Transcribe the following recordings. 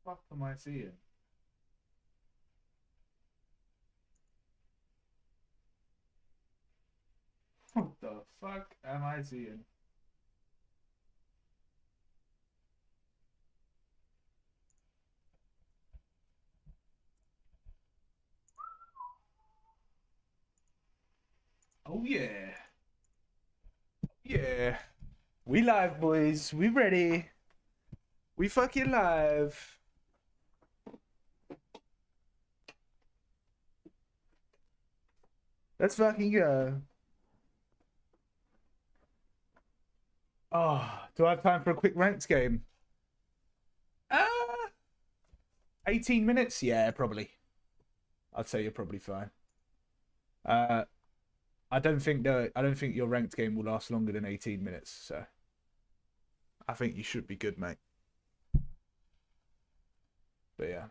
What am I seeing? What the fuck am I seeing? Oh yeah. Yeah. We live, boys. We ready. We fucking live. Let's fucking go. Oh, do I have time for a quick ranked game? 18 minutes? Yeah, probably. I'd say you're probably fine. Uh, I don't think your ranked game will last longer than 18 minutes, so I think you should be good, mate. But yeah.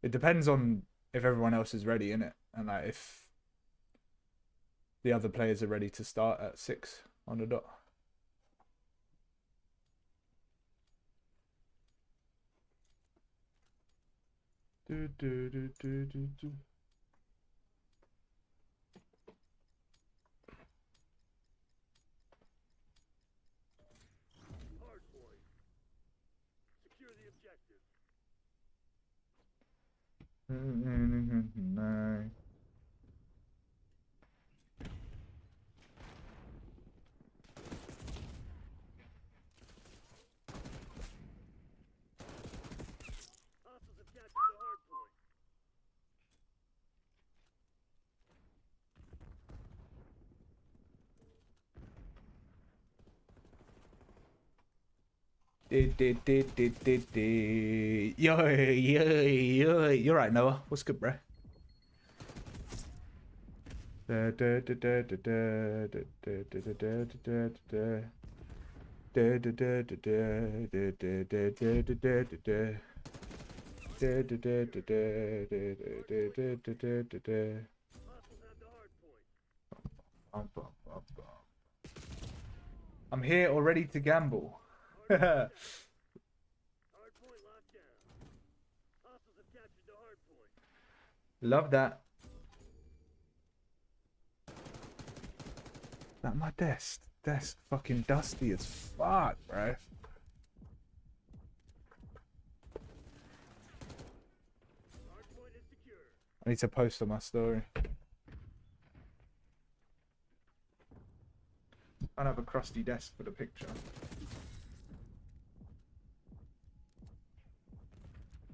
It depends on if everyone else is ready, innit? And like if the other players are ready to start at 6 on the dot. Do, do, do, do, do, do. No. Yo, yo, you're right, Noah. What's good, bro? I'm here already to gamble. Love that. That my desk. Desk fucking dusty as fuck, bro. I need to post on my story. I don't have a crusty desk for the picture.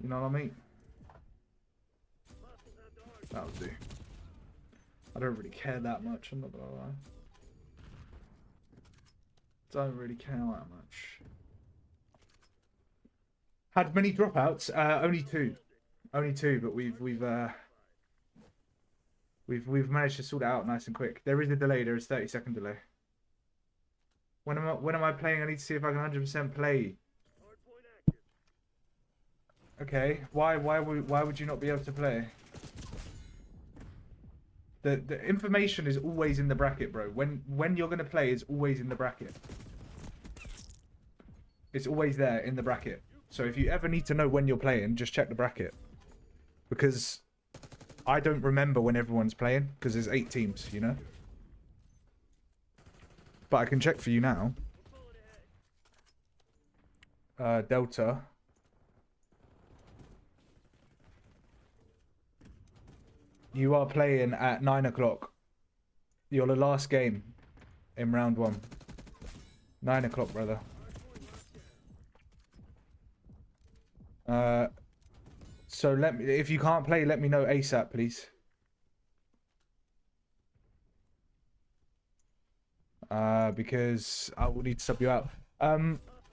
You know what I mean? That'll do. I don't really care that much, I'm not gonna lie. Don't really care that much. Had many dropouts. Only two. Only two, but we've managed to sort it out nice and quick. There is a delay, there is 30-second delay. When am I playing? I need to see if I can 100% play. Okay. Why would you not be able to play? The information is always in the bracket, bro. When you're gonna play is always in the bracket. It's always there in the bracket. So if you ever need to know when you're playing, just check the bracket. Because I don't remember when everyone's playing, because there's 8 teams, you know? But I can check for you now. Delta. You are playing at 9 o'clock. You're the last game in round 1. 9 o'clock, brother. So let me, if you can't play, let me know ASAP, please. Because I will need to sub you out.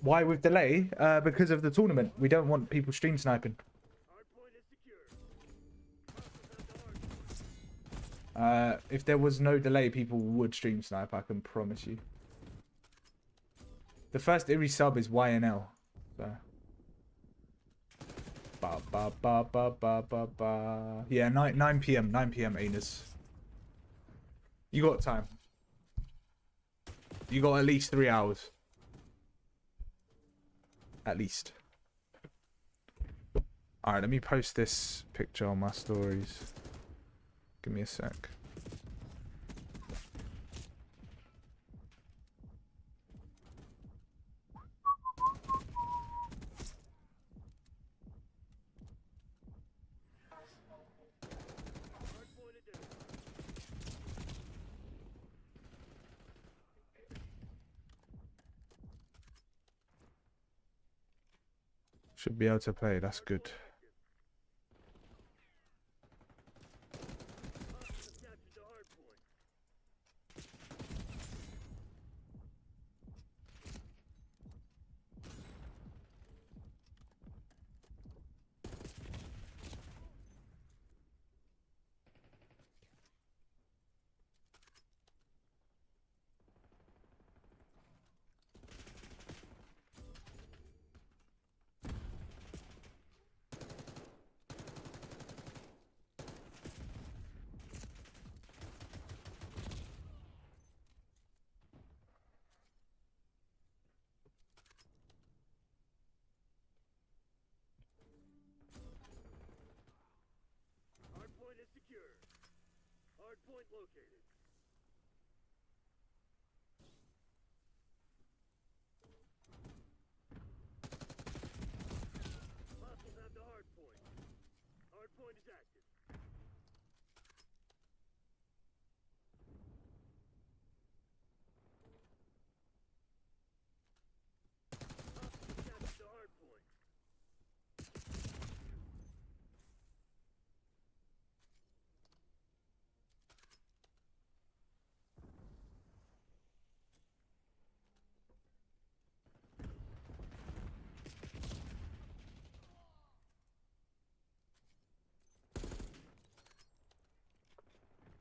Why with delay? Because of the tournament. We don't want people stream sniping. If there was no delay, people would stream snipe, I can promise you. The first Iri sub is YNL. So. Ba, ba, ba, ba, ba, ba, ba. Yeah, 9 p.m. 9 p.m. Anus. You got time. You got at least 3 hours. At least. Alright, let me post this picture on my stories. Give me a sec. Should be able to play, that's good. Hardpoint is secure. Hardpoint located. Hostiles have the hardpoint. Hardpoint is active. Hostiles captured the hardpoint.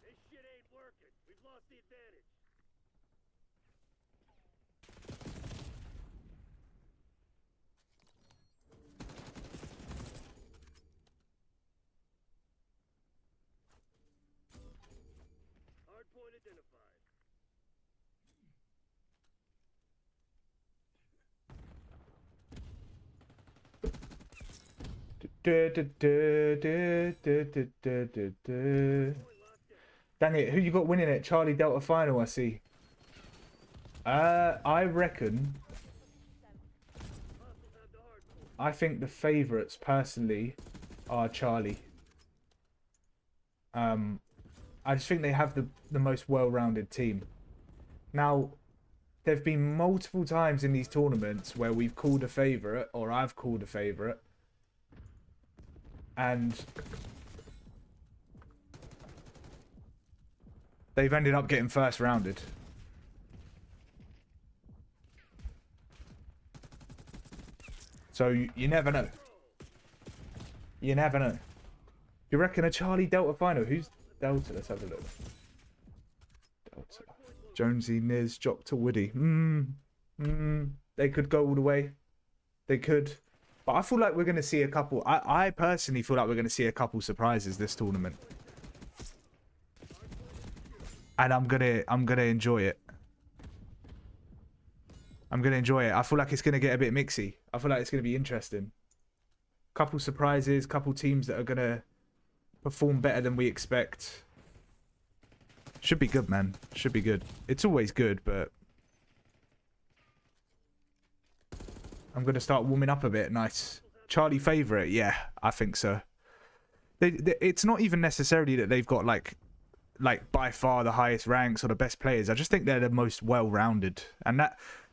This shit ain't working. We've lost the advantage. Hardpoint identified. Dang it, who you got winning it? Charlie Delta final, I see. I reckon... I think the favourites, personally, are Charlie. I just think they have the most well-rounded team. Now, there have been multiple times in these tournaments where we've called a favourite, or I've called a favourite, and they've ended up getting first rounded. So you never know. You never know. You reckon a Charlie Delta final? Who's Delta? Let's have a look. Delta. Jonesy, Niz, Jock to Woody. They could go all the way. They could. But I feel like we're going to see a couple. I personally feel like we're going to see a couple surprises this tournament. And I'm gonna enjoy it. I'm gonna enjoy it. I feel like it's gonna get a bit mixy. I feel like it's gonna be interesting. Couple surprises, couple teams that are gonna perform better than we expect. Should be good, man. Should be good. It's always good, but I'm gonna start warming up a bit. Nice. Charlie favourite? Yeah, I think so. It's not even necessarily that they've got like by far the highest ranks or the best players. I just think they're the most well-rounded, and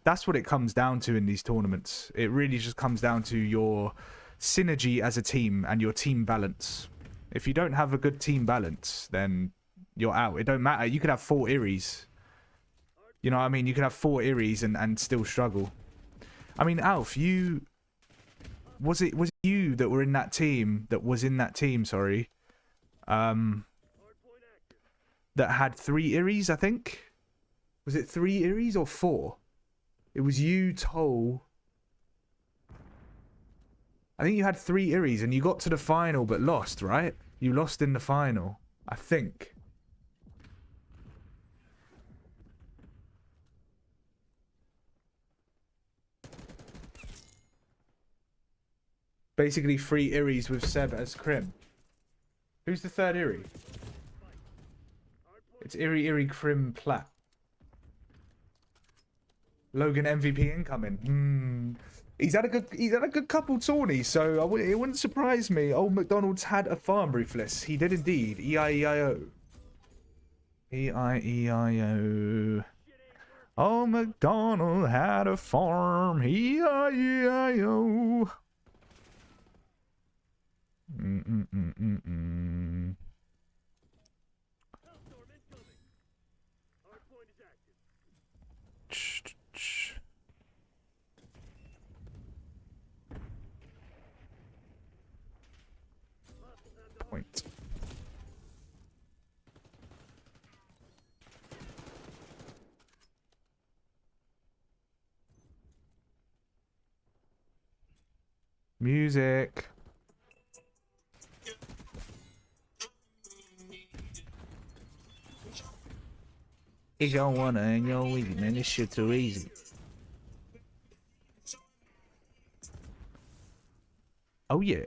that's what it comes down to in these tournaments. It really just comes down to your synergy as a team and your team balance. If you don't have a good team balance, then you're out. It don't matter. You could have 4 Iris. You know what I mean? You could have 4 Iris and still struggle. I mean, Alf, was it you that were in that team, sorry, that had 3 Iris, I think? Was it 3 Iris or 4? It was you, Toll. I think you had 3 Iris and you got to the final but lost, right? You lost in the final, I think. Basically 3 Iris with Seb as Crim. Who's the third Iri? It's Iri, Crim, Plat. Logan MVP incoming. He's had a good couple tourneys, so it wouldn't surprise me. Old McDonald's had a farm, Ruthless. He did indeed. E-I-E-I-O. E-I-E-I-O. Old McDonald had a farm. E-I-E-I-O. Point. Music. If y'all wanna and y'all easy, man, this shit too easy. Oh yeah.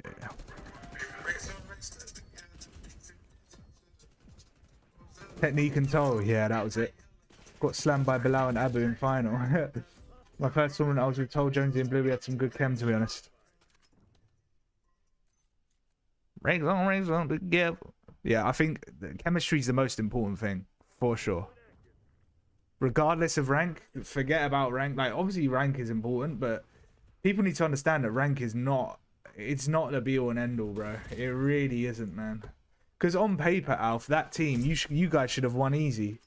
Technique and toll, yeah, that was it. Got slammed by Bilal and Abu in final. My first tournament, I was with Toll, Jonesy and Blue. We had some good chem, to be honest. Rings on together. Yeah, I think chemistry is the most important thing, for sure. Regardless of rank, forget about rank. Like, obviously rank is important, but people need to understand that rank is not... It's not the be-all and end-all, bro. It really isn't, man. Because on paper, Alf, that team, you guys should have won easy.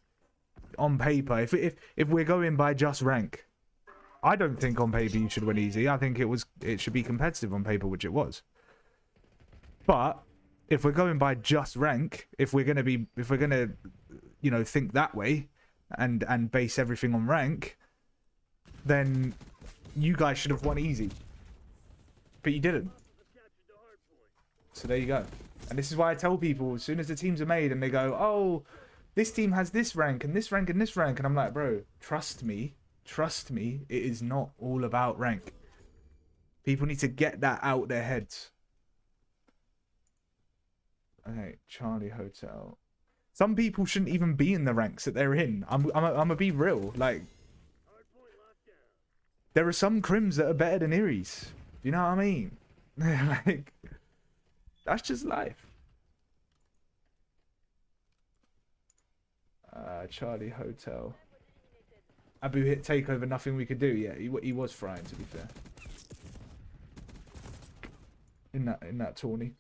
On paper, if we're going by just rank, I don't think on paper you should win easy. I think it should be competitive on paper, which it was. But if we're going by just rank, if we're gonna, you know, think that way, and base everything on rank, then you guys should have won easy. But you didn't. So there you go. And this is why I tell people, as soon as the teams are made and they go, oh, this team has this rank and this rank and this rank. And I'm like, bro, trust me, it is not all about rank. People need to get that out their heads. Okay, Charlie Hotel. Some people shouldn't even be in the ranks that they're in. I'm gonna be real. Like, there are some crims that are better than Iris. You know what I mean? Like, that's just life. Charlie Hotel. Abu hit takeover, nothing we could do. Yeah, he was frying, to be fair. In that tourney.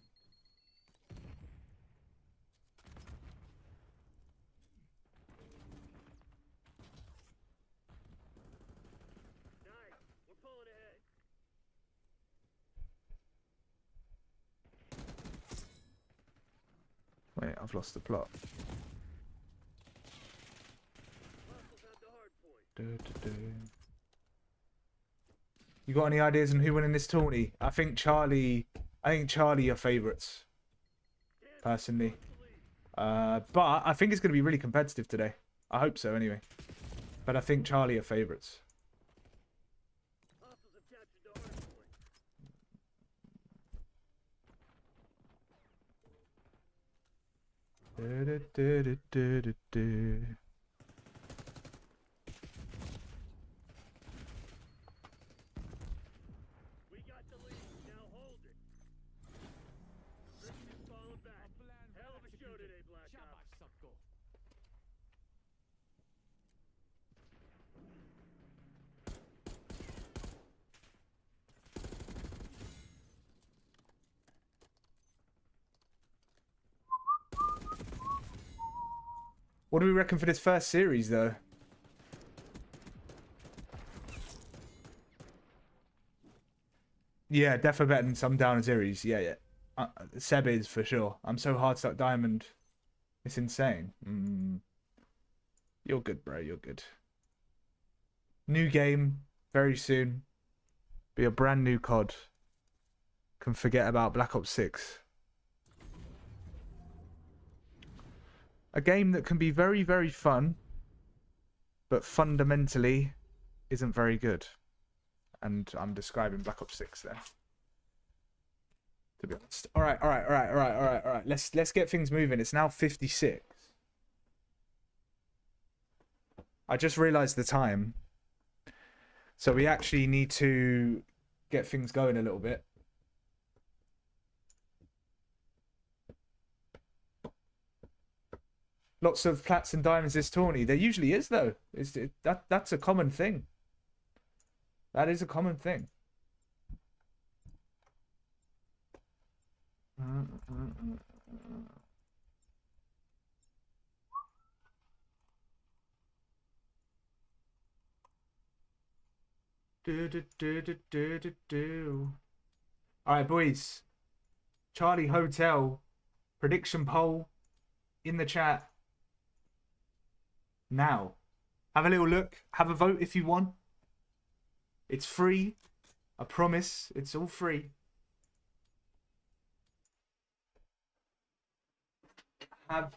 Wait, I've lost the plot. You got any ideas on who won in this tourney? I think Charlie are favourites. Personally. But I think it's going to be really competitive today. I hope so, anyway. But I think Charlie are favourites. What do we reckon for this first series, though? Yeah, definitely better than some down series. Yeah. Seb is, for sure. I'm so hard stuck diamond. It's insane. You're good, bro. You're good. New game very soon. Be a brand new COD. Can forget about Black Ops 6. A game that can be very, very fun, but fundamentally isn't very good. And I'm describing Black Ops 6 there. be honest. All right. Let's get things moving. It's now 56. I just realised the time, so we actually need to get things going a little bit. Lots of plats and diamonds this tourney. There usually is though. That's a common thing. That is a common thing. All right, boys. Charlie Hotel prediction poll in the chat now. Have a little look. Have a vote if you want. It's free. I promise. It's all free. Have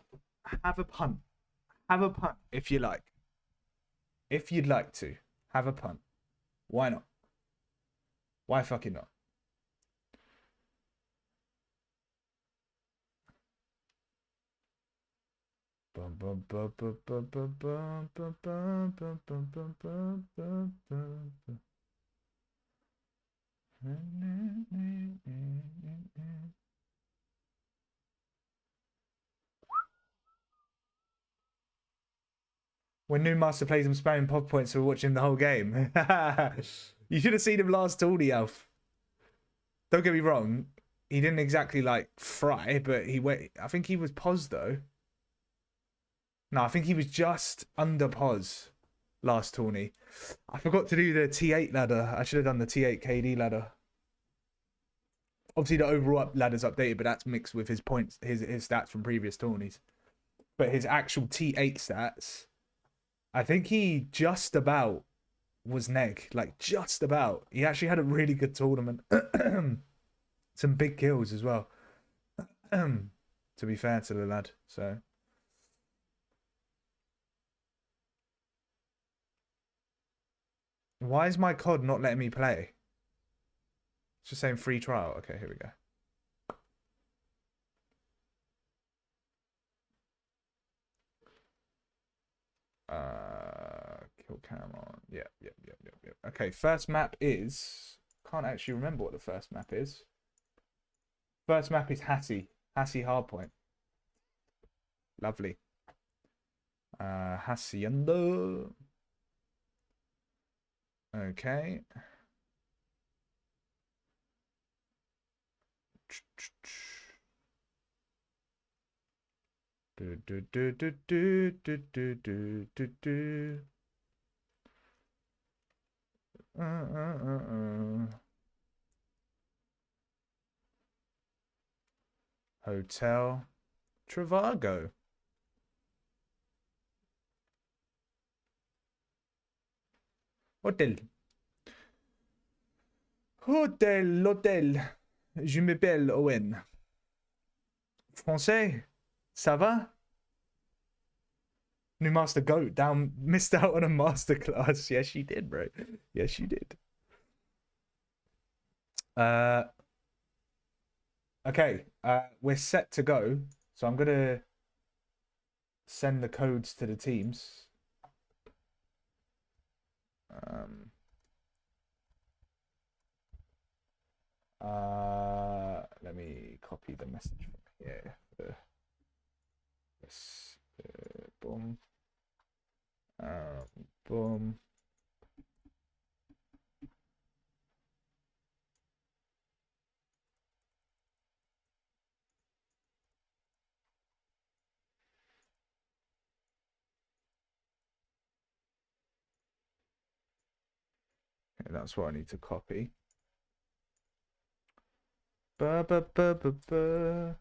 a punt. Have a punt if you like. If you'd like to, have a punt. Why not? Why fucking not? When New Master plays him spamming pop points, we're watching the whole game. You should have seen him last tourney, Alf. Don't get me wrong, he didn't exactly like fry, but he went. I think he was pos though. No, I think he was just under pos last tourney. I forgot to do the T8 ladder. I should have done the T8 KD ladder. Obviously, the overall ladder's updated, but that's mixed with his points, his stats from previous tourneys. But his actual T8 stats, I think he just about was neg, like just about. He actually had a really good tournament. Some big kills as well. To be fair to the lad, so. Why is my COD not letting me play? It's just saying free trial. Okay, here we go. Kill cam on. Yep. Okay, first map is. Can't actually remember what the first map is. First map is Hattie. Hattie Hardpoint. Lovely. Hacienda. Okay. Hotel Travago. Hôtel. L'hôtel. Je m'appelle Owen. Français? Ça va? New Master Goat down, missed out on a masterclass. Yes, you did, bro. Yes, you did. Okay, we're set to go. So I'm gonna send the codes to the teams. Let me copy the message from here. Yes, boom. Boom. Okay, that's what I need to copy. Ba ba ba ba ba.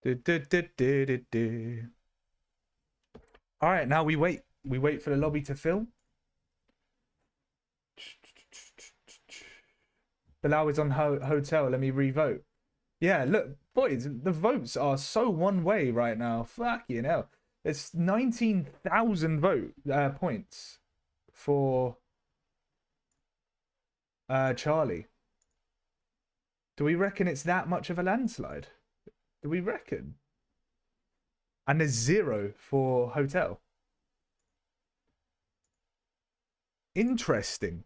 Du, du, du, du, du, du. All right, now we wait. We wait for the lobby to fill. Bilal is on hotel. Let me revote. Yeah, look, boys, the votes are so one way right now. Fucking hell. It's 19,000 points for Charlie. Do we reckon it's that much of a landslide? Do we reckon? And there's 0 for hotel. Interesting.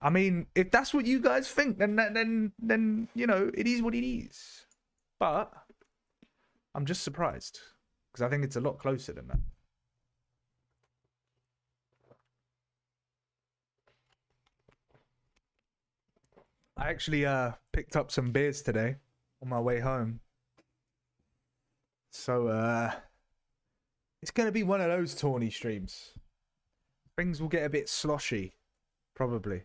I mean, if that's what you guys think, then you know, it is what it is. But I'm just surprised because I think it's a lot closer than that. I actually picked up some beers today on my way home. So it's gonna be one of those tawny streams. Things will get a bit sloshy, probably.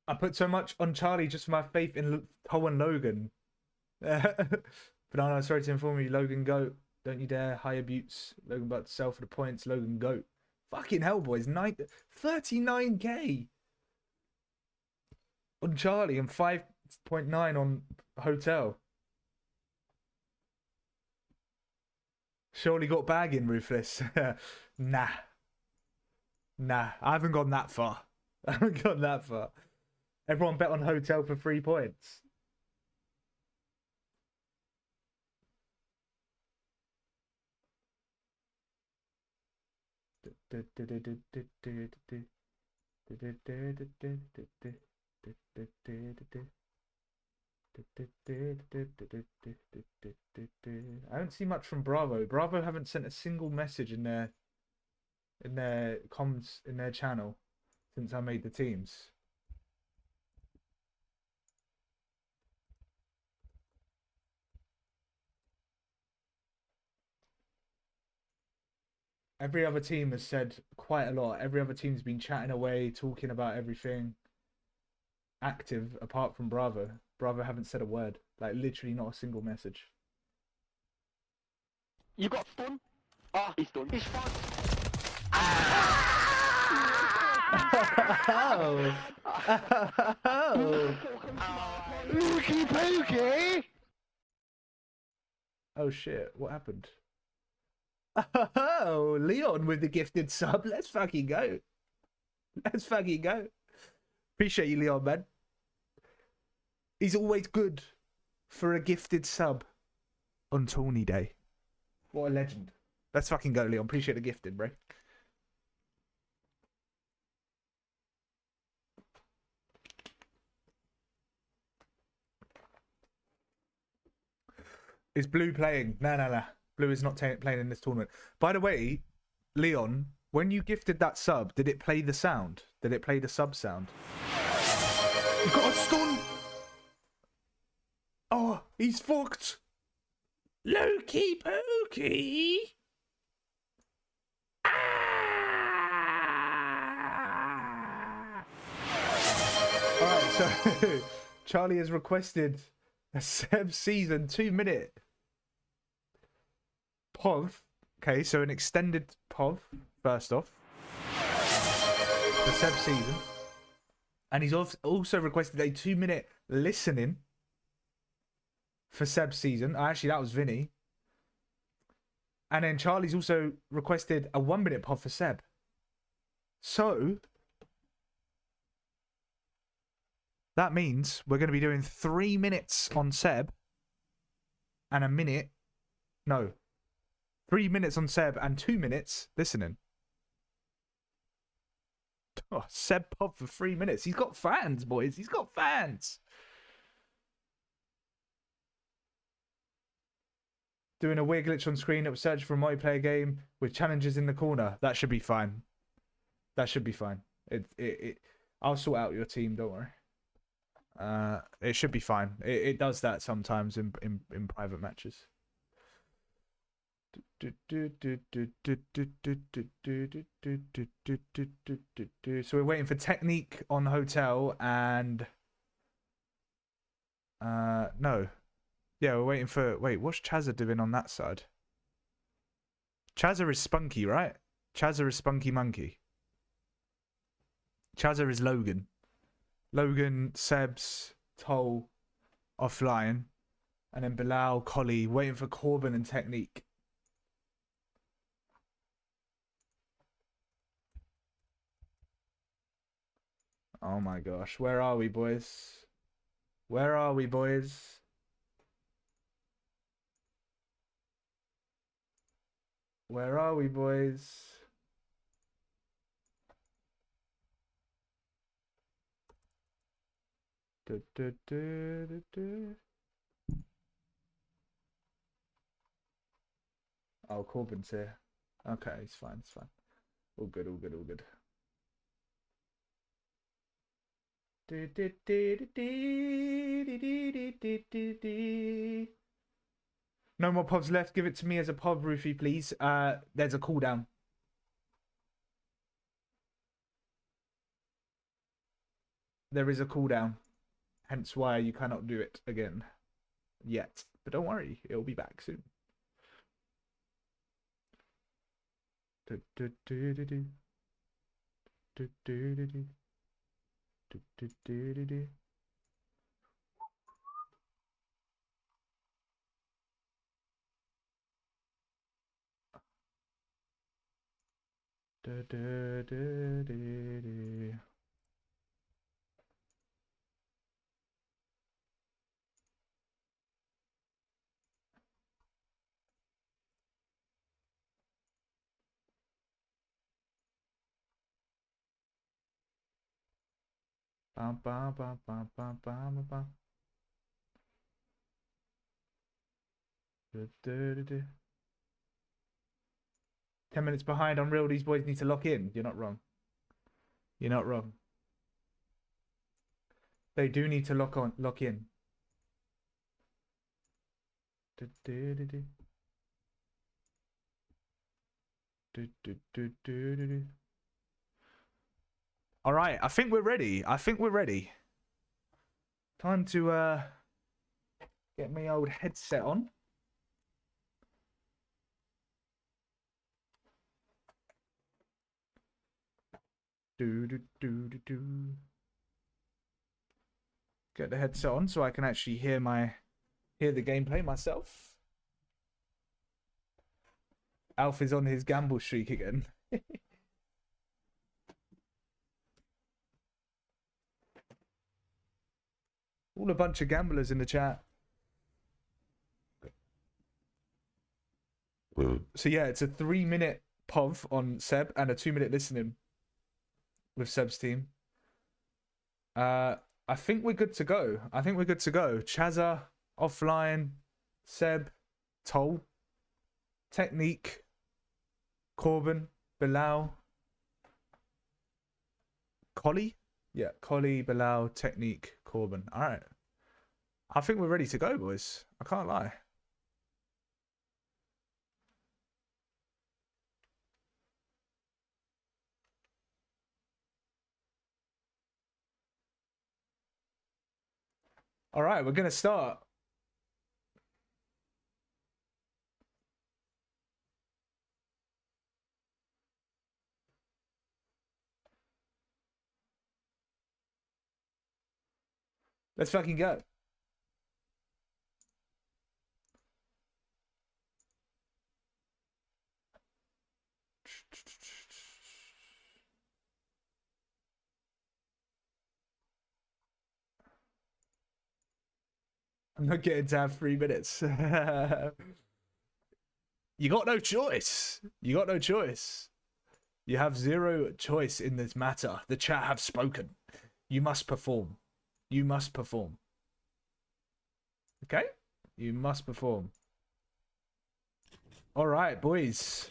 I put so much on Charlie just for my faith in Toe and Logan. Banana, sorry to inform you, Logan Goat. Don't you dare hire buttes. Logan about to sell for the points. Logan Goat. Fucking hell, boys. 39k on Charlie and 5.9 on Hotel. Surely got bagging, Ruthless. Nah. Nah, I haven't gone that far. I haven't gone that far. Everyone bet on Hotel for 3 points. I don't see much from Bravo. Bravo haven't sent a single message in their comms in their channel since I made the teams. Every other team has said quite a lot. Every other team's been chatting away, talking about everything. Active, apart from Bravo. Bravo haven't said a word. Like, literally not a single message. You got stunned? Ah, he's stunned. He's fine. Looky pooky! Oh shit, what happened? Oh, Leon with the gifted sub. Let's fucking go. Let's fucking go. Appreciate you, Leon, man. He's always good for a gifted sub on Tawny Day. What a legend. Let's fucking go, Leon. Appreciate the gifted, bro. Is Blue playing? No. Blue is not playing in this tournament. By the way, Leon, when you gifted that sub, did it play the sound? Did it play the sub sound? You got a stun! Oh, he's fucked! Loki Pokey! Ah! Alright, so Charlie has requested a Seb season 2-minute POV. Okay, so an extended POV, first off. The Seb season. And he's also requested a 2-minute listening for Seb season. Actually, that was Vinny. And then Charlie's also requested a 1-minute POV for Seb. So that means we're going to be doing 3 minutes on Seb and a minute. No. 3 minutes on Seb and 2 minutes listening. Oh, Seb Pop for 3 minutes. He's got fans, boys. He's got fans. Doing a weird glitch on screen. It was searching for a multiplayer game with challenges in the corner. That should be fine. That should be fine. I'll sort out your team. Don't worry. It should be fine. It does that sometimes in private matches. So we're waiting for Technique on hotel and no. Yeah, we're waiting for what's Chazza doing on that side? Chazza is Spunky, right? Chazza is Spunky Monkey. Chazza is Logan. Logan, Sebs, Toll, offline. And then Bilal, Collie, waiting for Corbin and Technique. Oh my gosh, where are we, boys? Where are we, boys? Where are we, boys? Oh, Corbin's here. Okay, it's fine, it's fine. All good, all good, all good. No more povs left. Give it to me as a pov, Roofy, please. There's a cooldown. There is a cooldown. Hence why you cannot do it again. Yet. But don't worry, it'll be back soon. Bum, bum, bum, bum, bum, bum, bum. 10 minutes behind on real. These boys need to lock in. You're not wrong. You're not wrong. They do need to lock in. All right, I think we're ready. Time to get my old headset on. Get the headset on so I can actually hear the gameplay myself. Alf is on his gamble streak again. All a bunch of gamblers in the chat. So yeah, it's a 3-minute POV on Seb and a 2-minute listening with Seb's team. I think we're good to go. Chazza, offline, Seb, Toll, Technique, Corbin, Bilal, Collie. Yeah, Collie, Bilal, Technique, Corbin. All right. I think we're ready to go, boys. I can't lie. All right, we're going to start. Let's fucking go. I'm not getting to have 3 minutes. You got no choice. You have zero choice in this matter. The chat have spoken. You must perform. You must perform. Okay? You must perform. All right, boys.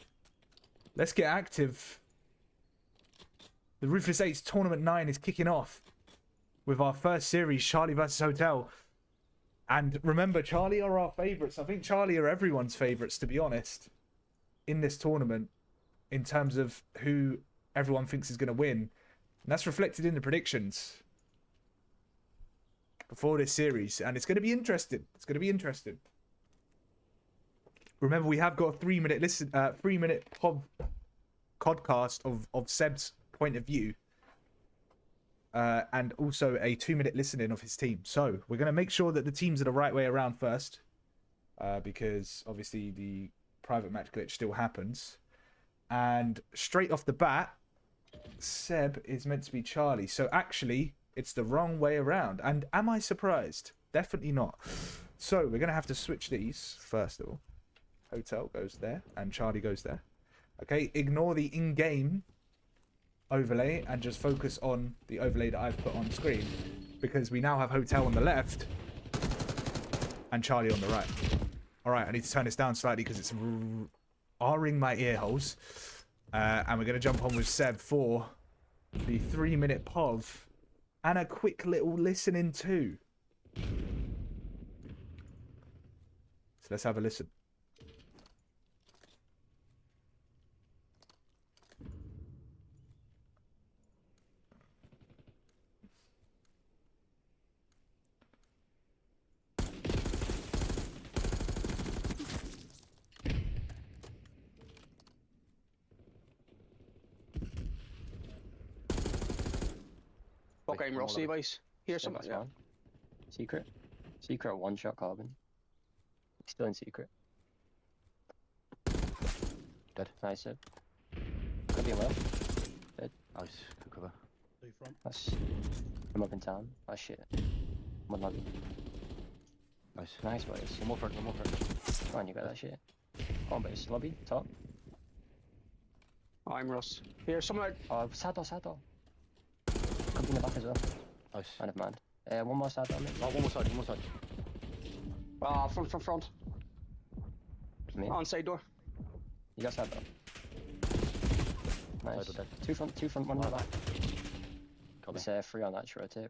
Let's get active. The Ruthless 8's Tournament 9 is kicking off with our first series, Charlie versus Hotel. And remember, Charlie are our favourites. I think Charlie are everyone's favourites, to be honest, in this tournament, in terms of who everyone thinks is going to win. And that's reflected in the predictions before this series. And it's going to be interesting. It's going to be interesting. Remember, we have got a 3-minute listen, 3-minute podcast of Seb's point of view. And also a 2-minute listening of his team. So we're going to make sure that the teams are the right way around first. Because obviously the private match glitch still happens. And straight off the bat, Seb is meant to be Charlie. So actually, it's the wrong way around. And am I surprised? Definitely not. So we're going to have to switch these first of all. Hotel goes there and Charlie goes there. Okay, ignore the in-game overlay and just focus on the overlay that I've put on screen, because we now have Hotel on the left and Charlie on the right. All right, I need to turn this down slightly because it's R-ing my ear holes. And we're going to jump on with Seb for the 3-minute POV and a quick little listening too. So let's have a listen. Okay, I'm Rossi, boys. Here's some. Yeah. Secret. Secret one-shot carbon. Still in secret. Dead. Nice, Sid. Could be left. Dead. Nice. Good cover. Two front. That's... I'm up in town. That's shit. One lobby. Nice. Nice, boys. One more front. One more front. Come on, you got that shit. Come on, boys. Lobby. Top. I'm Russ. Here's some like. Oh, sad door. Could be in the back as well. Nice. I never mind. One more side on me. Oh, one more side. One more side. Ah, front. Me. On side door. You got side door. Nice. Side door dead. Two front, one in the back. Copy. It's 3 on that. Rotate.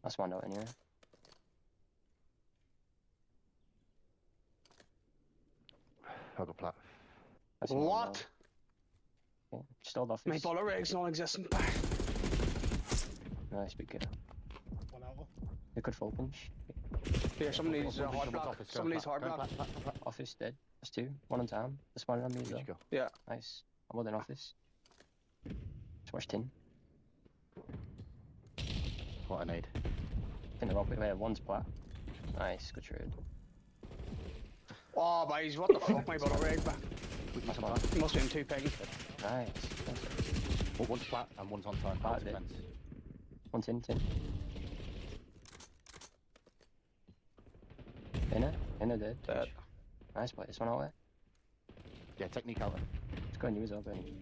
That's one out anyway. I got plat. That's one What? out. Okay. Just hold off. My bullet rig's non-existent. Nice, big kill. One out. You could full punch. Here, someone needs One hard push, block. office, Someone needs go hard plat, block. plat. Office dead. That's 2. 1 on town. There's 1 on me as well. Each go. Yeah. Nice. I'm holding office. Swash tin. What a nade. In the rock. One's plat. Nice. Good trade. Oh, boys, what the fuck? My bullet rig, man. Massive plat. He must be in 2 ping. Nice. One's plat and one's on time. Plat Plat dead. defense. One tin. Inner dead. Dead. Nice play. This one out there. Yeah, technique out. It's going you as well, Bernie.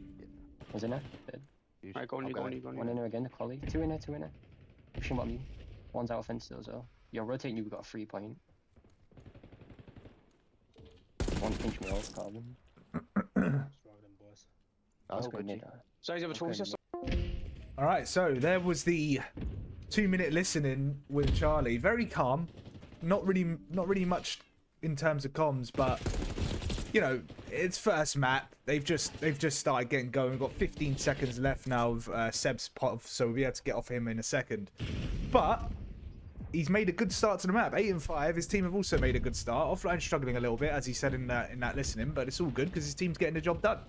One's in there. Dead. Huge. Right, go on, you go on. One inner again. Collie. 2 inner. Pushing what I mean. One's out of fence still as well. You're rotating. You've got a 3-point. One pinch me off, carbon. Strong them boys. That's good good. mid. Size of a tool system. All right, so there was the 2-minute listening with Charlie. Very calm. Not really much in terms of comms, but you know, it's first map. They've just started getting going. We've got 15 seconds left now of Seb's pot, so we'll be able to get off him in a second. But he's made a good start to the map. 8 and 5. His team have also made a good start. Offline struggling a little bit, as he said in that listening, but it's all good because his team's getting the job done.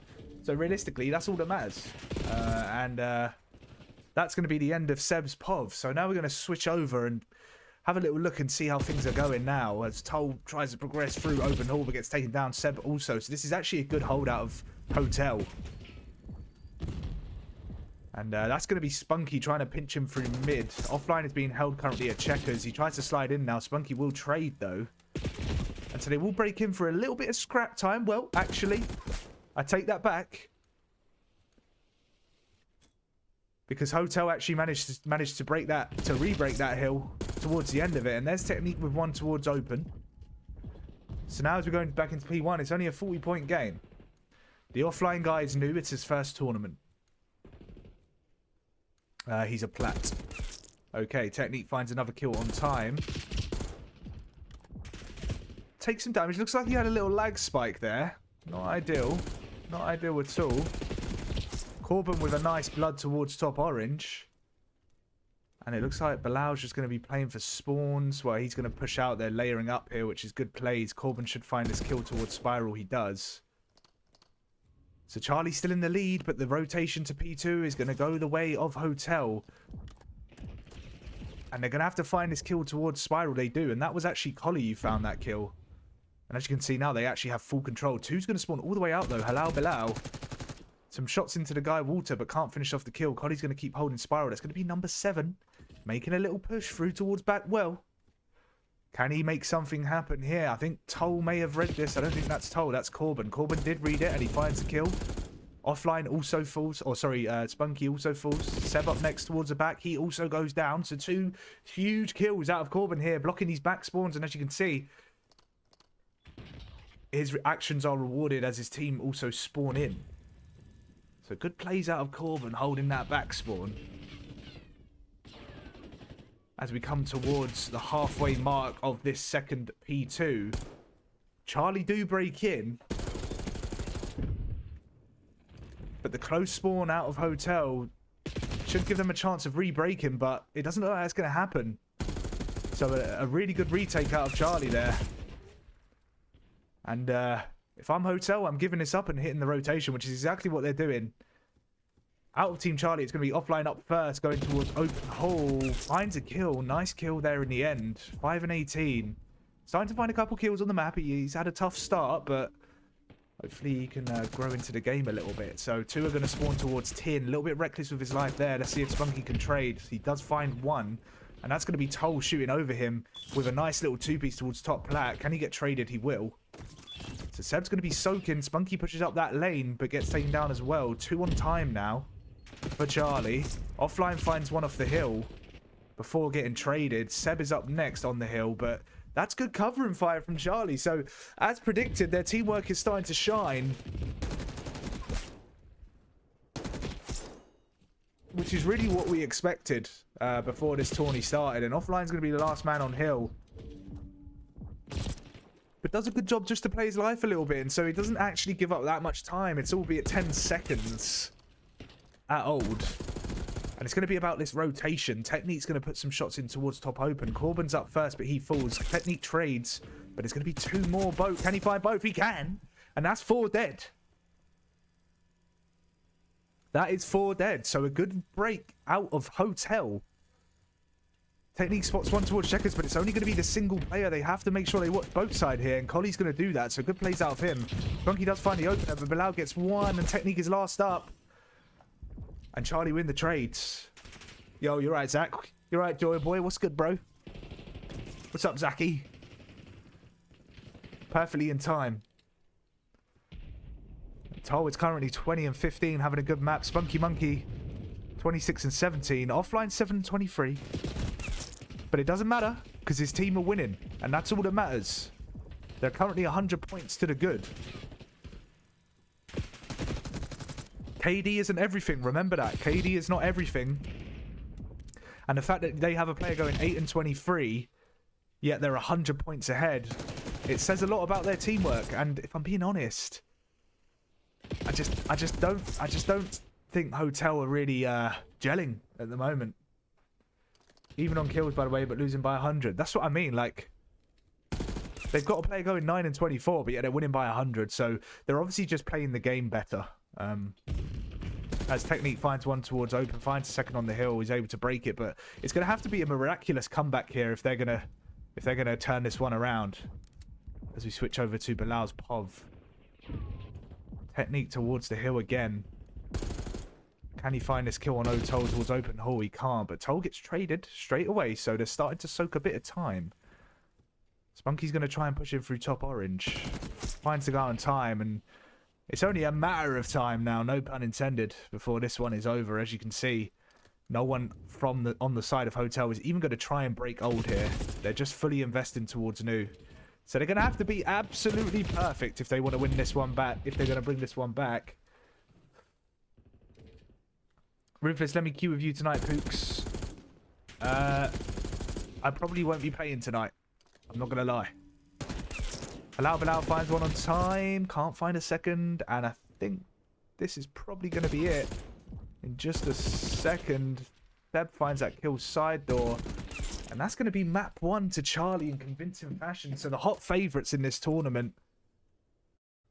So realistically, that's all that matters. And that's going to be the end of Seb's POV. So now we're going to switch over and have a little look and see how things are going now. As Toll tries to progress through open hall but gets taken down. Seb also. So this is actually a good hold out of Hotel. And that's going to be Spunky trying to pinch him through mid. Offline is being held currently at checkers. He tries to slide in now. Spunky will trade though. And so they will break in for a little bit of scrap time. Well, actually, I take that back. Because Hotel actually managed to break that, to re-break that hill towards the end of it. And there's Technique with one towards open. So now as we're going back into P1, it's only a 40-point game. The offline guy is new. It's his first tournament. He's a plat. Okay, Technique finds another kill on time. Takes some damage. Looks like he had a little lag spike there. Not ideal. Not ideal at all. Corbin with a nice blood towards top orange. And it looks like Bilal's just going to be playing for spawns. Well, he's going to push out. They're layering up here, which is good plays. Corbin should find this kill towards Spiral. He does. So Charlie's still in the lead, but the rotation to P2 is going to go the way of Hotel. And they're going to have to find this kill towards Spiral. They do. And that was actually Collie who found that kill. And as you can see now, they actually have full control. Two's going to spawn all the way out, though. Halal Bilal. Some shots into the guy Walter, but can't finish off the kill. Collie's going to keep holding Spiral. That's going to be number 7. Making a little push through towards back well. Can he make something happen here? I think Toll may have read this. I don't think that's Toll. That's Corbin. Corbin did read it, and he finds the kill. Offline also falls. Or sorry, Spunky also falls. Seb up next towards the back. He also goes down. So 2 huge kills out of Corbin here, blocking these back spawns. And as you can see, his actions are rewarded as his team also spawn in. So good plays out of Corbin holding that back spawn. As we come towards the halfway mark of this second P2. Charlie do break in. But the close spawn out of Hotel should give them a chance of re-breaking, but it doesn't look like that's going to happen. So a really good retake out of Charlie there. And if I'm Hotel, I'm giving this up and hitting the rotation, which is exactly what they're doing. Out of Team Charlie, it's going to be offline up first, going towards open hole. Finds a kill. Nice kill there in the end. 5 and 18. Starting to find a couple kills on the map. He's had a tough start, but hopefully he can grow into the game a little bit. So 2 are going to spawn towards tin. A little bit reckless with his life there. Let's see if Spunky can trade. He does find 1. And that's going to be Toll shooting over him with a nice little 2-piece towards top plat. Can he get traded? He will. So Seb's going to be soaking. Spunky pushes up that lane, but gets taken down as well. 2 on time now for Charlie. Offline finds 1 off the hill before getting traded. Seb is up next on the hill, but that's good covering fire from Charlie. So, as predicted, their teamwork is starting to shine. Which is really what we expected before this tourney started. And Offline's going to be the last man on hill. But does a good job just to play his life a little bit. And so he doesn't actually give up that much time. It's albeit 10 seconds at old. And it's going to be about this rotation. Technique's going to put some shots in towards top open. Corbin's up first, but he falls. Technique trades. But it's going to be 2 more both. Can he find both? He can. And that's 4 dead. That is 4 dead. So a good break out of Hotel. Technique spots 1 towards Checkers, but it's only going to be the single player. They have to make sure they watch both sides here, and Collie's going to do that. So good plays out of him. Donkey does find the opener, but Bilal gets 1, and Technique is last up. And Charlie win the trades. Yo, you're right, Zach. You're right, Joy Boy. What's good, bro? What's up, Zachy? Perfectly in time. Toll is currently 20 and 15, having a good map. Spunky Monkey, 26 and 17. Offline 7 and 23. But it doesn't matter, because his team are winning. And that's all that matters. They're currently 100 points to the good. KD isn't everything. Remember that. KD is not everything. And the fact that they have a player going 8 and 23, yet they're 100 points ahead, it says a lot about their teamwork. And if I'm being honest, I just don't think Hotel are really gelling at the moment. Even on kills, by the way, but losing by 100. That's what I mean. Like, they've got a player going 9 and 24, but yet they're winning by 100. So they're obviously just playing the game better. As Technique finds 1 towards open, finds a 2nd on the hill, he's able to break it. But it's going to have to be a miraculous comeback here if they're gonna turn this one around. As we switch over to Bilal's POV. Technique towards the hill again. Can he find this kill on Toll towards open hole? He can't, but Toll gets traded straight away, so they're starting to soak a bit of time. Spunky's going to try and push him through top orange. Finds the guy on time, and It's only a matter of time now, no pun intended, before this one is over. As you can see, no one on the side of Hotel is even going to try and break old here. They're just fully investing towards new. So they're going to have to be absolutely perfect if they want to win this one back, if they're going to bring this one back. Ruthless, let me queue with you tonight, Pooks. I probably won't be paying tonight. I'm not going to lie. Bilal finds one on time. Can't find a second. And I think this is probably going to be it. In just a second, Seb finds that kill side door. And that's going to be map 1 to Charlie in convincing fashion. So the hot favourites in this tournament,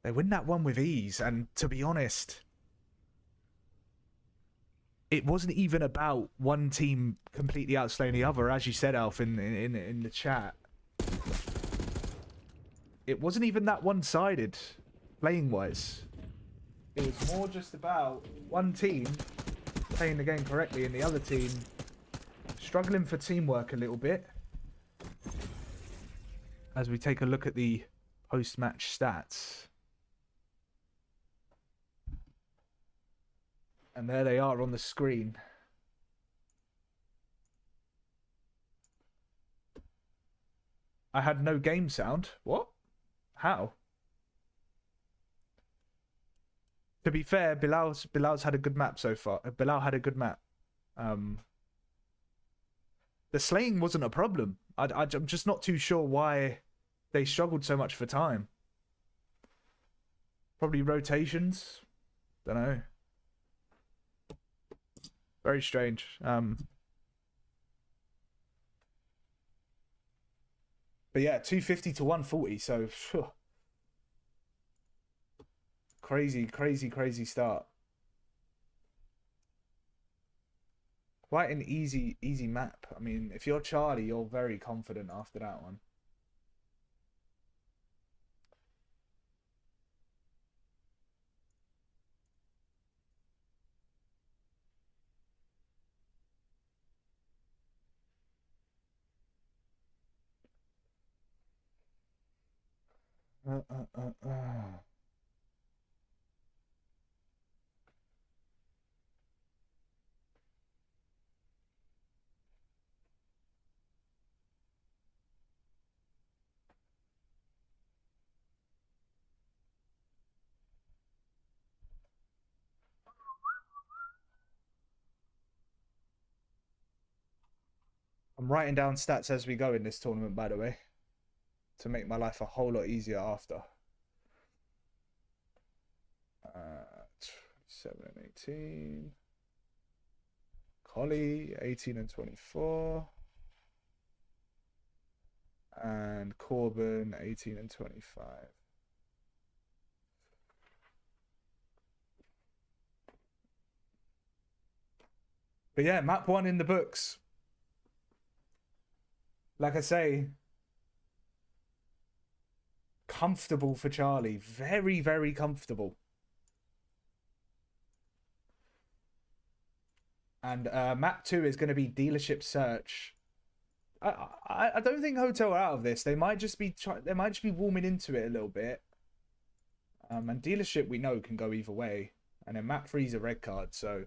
they win that one with ease. And to be honest, it wasn't even about one team completely outslaying the other, as you said, Alf, in the chat. It wasn't even that one-sided, playing-wise. It was more just about one team playing the game correctly and the other team struggling for teamwork a little bit. As we take a look at the post-match stats. And there they are on the screen. I had no game sound. What? How? To be fair, Bilal's had a good map so far. Bilal had a good map. The slaying wasn't a problem. I'm just not too sure why they struggled so much for time. Probably rotations. Don't know. Very strange. But yeah, 250 to 140. So phew. Crazy start. Quite an easy map. I mean, if you're Charlie, you're very confident after that one. I'm writing down stats as we go in this tournament, by the way, to make my life a whole lot easier after. 7 and 18. Collie, 18 and 24. And Corbin, 18 and 25. But yeah, map 1 in the books. Like I say, comfortable for Charlie. Very comfortable. And map 2 is going to be dealership search. I don't think Hotel are out of this. They might just be warming into it a little bit. And dealership we know can go either way. And then map 3 is a red card, so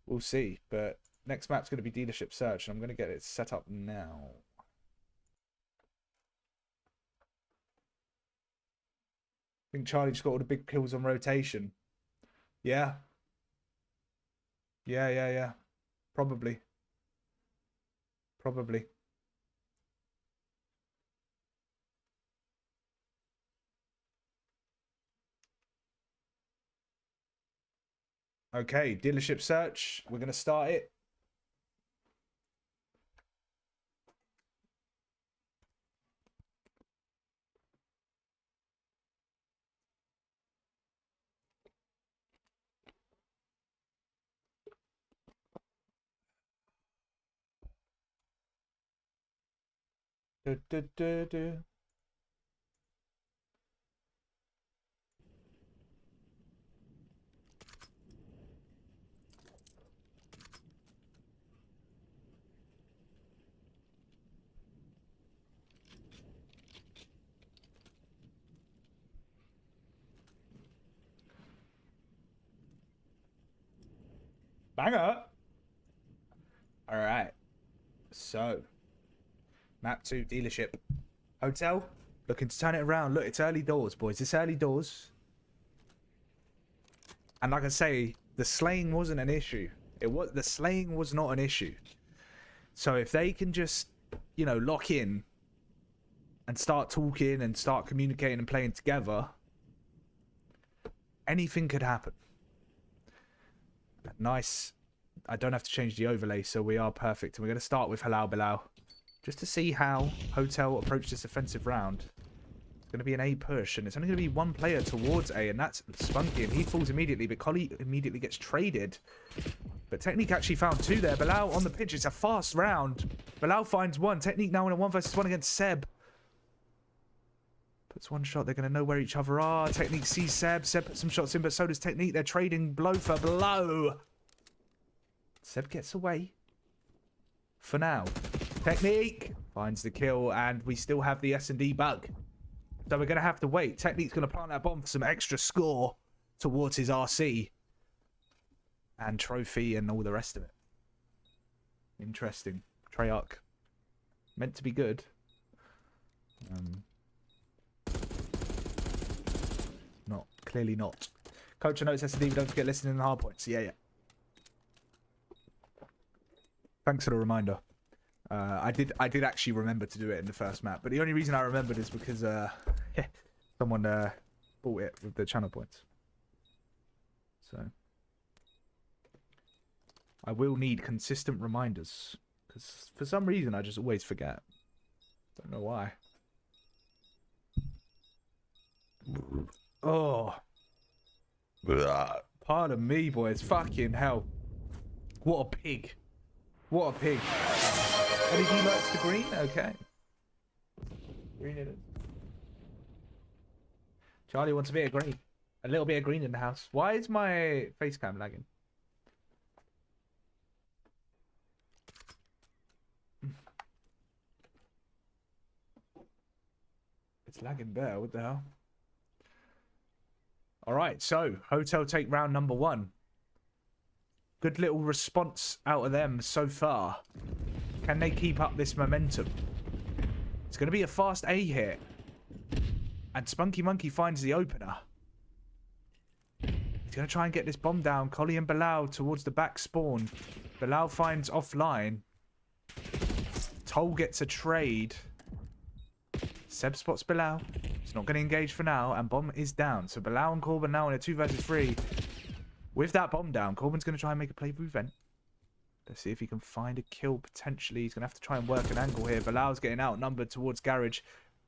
we'll see. But next map's going to be dealership search, and I'm going to get it set up now. I think Charlie just got all the big kills on rotation. Yeah. Yeah. Probably. Okay, dealership search. We're going to start it. Do. Banger. All right. So, map 2 dealership. Hotel. Looking to turn it around. Look, it's early doors, boys. It's early doors. And like I say, the slaying wasn't an issue. The slaying was not an issue. So if they can just, you know, lock in and start talking and start communicating and playing together, anything could happen. Nice. I don't have to change the overlay, so we are perfect. And we're going to start with Halal Bilal, just to see how Hotel approach this offensive round. It's going to be an A push, and it's only going to be one player towards A, and that's Spunky, and he falls immediately, but Collie immediately gets traded. But Technique actually found two there. Bilal on the pitch. It's a fast round. Bilal finds one. Technique now in a 1 versus 1 against Seb. Puts one shot. They're going to know where each other are. Technique sees Seb. Seb puts some shots in, but so does Technique. They're trading blow for blow. Seb gets away. For now. Technique finds the kill, and we still have the S&D bug. So we're going to have to wait. Technique's going to plant that bomb for some extra score towards his RC. And trophy and all the rest of it. Interesting. Treyarch. Meant to be good. Not. Clearly not. Coach, I know it's S&D, but don't forget listening and hard points. Yeah. Thanks for the reminder. I did actually remember to do it in the first map, but the only reason I remembered is because someone bought it with the channel points. So I will need consistent reminders, because for some reason I just always forget. Don't know why. Oh, pardon me, boys. Fucking hell! What a pig! What a pig! LED lights to green. Okay. Green it is. Charlie wants a bit of green. A little bit of green in the house. Why is my face cam lagging? It's lagging better. What the hell? Alright, so Hotel take round number 1. Good little response out of them so far. Can they keep up this momentum? It's going to be a fast A hit. And Spunky Monkey finds the opener. He's going to try and get this bomb down. Collie and Bilal towards the back spawn. Bilal finds offline. Toll gets a trade. Seb spots Bilal. He's not going to engage for now. And bomb is down. So Bilal and Corbin now in a 2 versus 3. With that bomb down, Corbin's going to try and make a play through vent. Let's see if he can find a kill potentially. He's going to have to try and work an angle here. Bilal's getting outnumbered towards garage.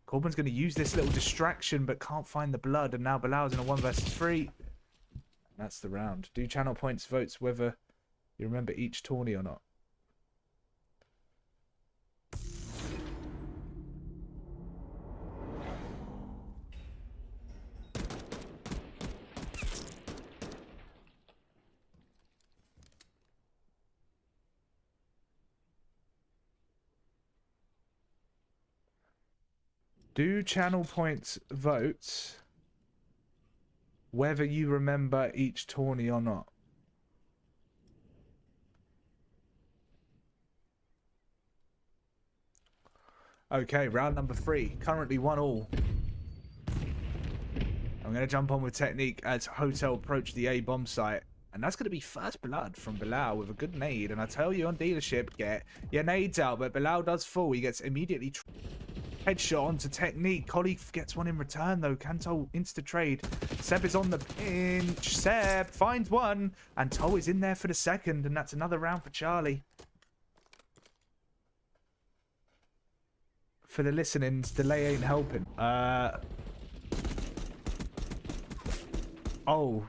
Corbin's going to use this little distraction but can't find the blood. And now Bilal's in a 1 versus 3. That's the round. Do channel points votes whether you remember each tourney or not. Do channel points vote whether you remember each tourney or not? Okay, round number 3. Currently 1-1. I'm going to jump on with Technique as Hotel approach the A bomb site. And that's going to be first blood from Bilal with a good nade. And I tell you on dealership, get your nades out. But Bilal does fall. He gets immediately headshot onto Technique. Collie gets one in return though. Canto insta trade. Seb is on the pinch. Seb finds one. And Toll is in there for the second. And that's another round for Charlie. For the listenings, delay ain't helping. Oh.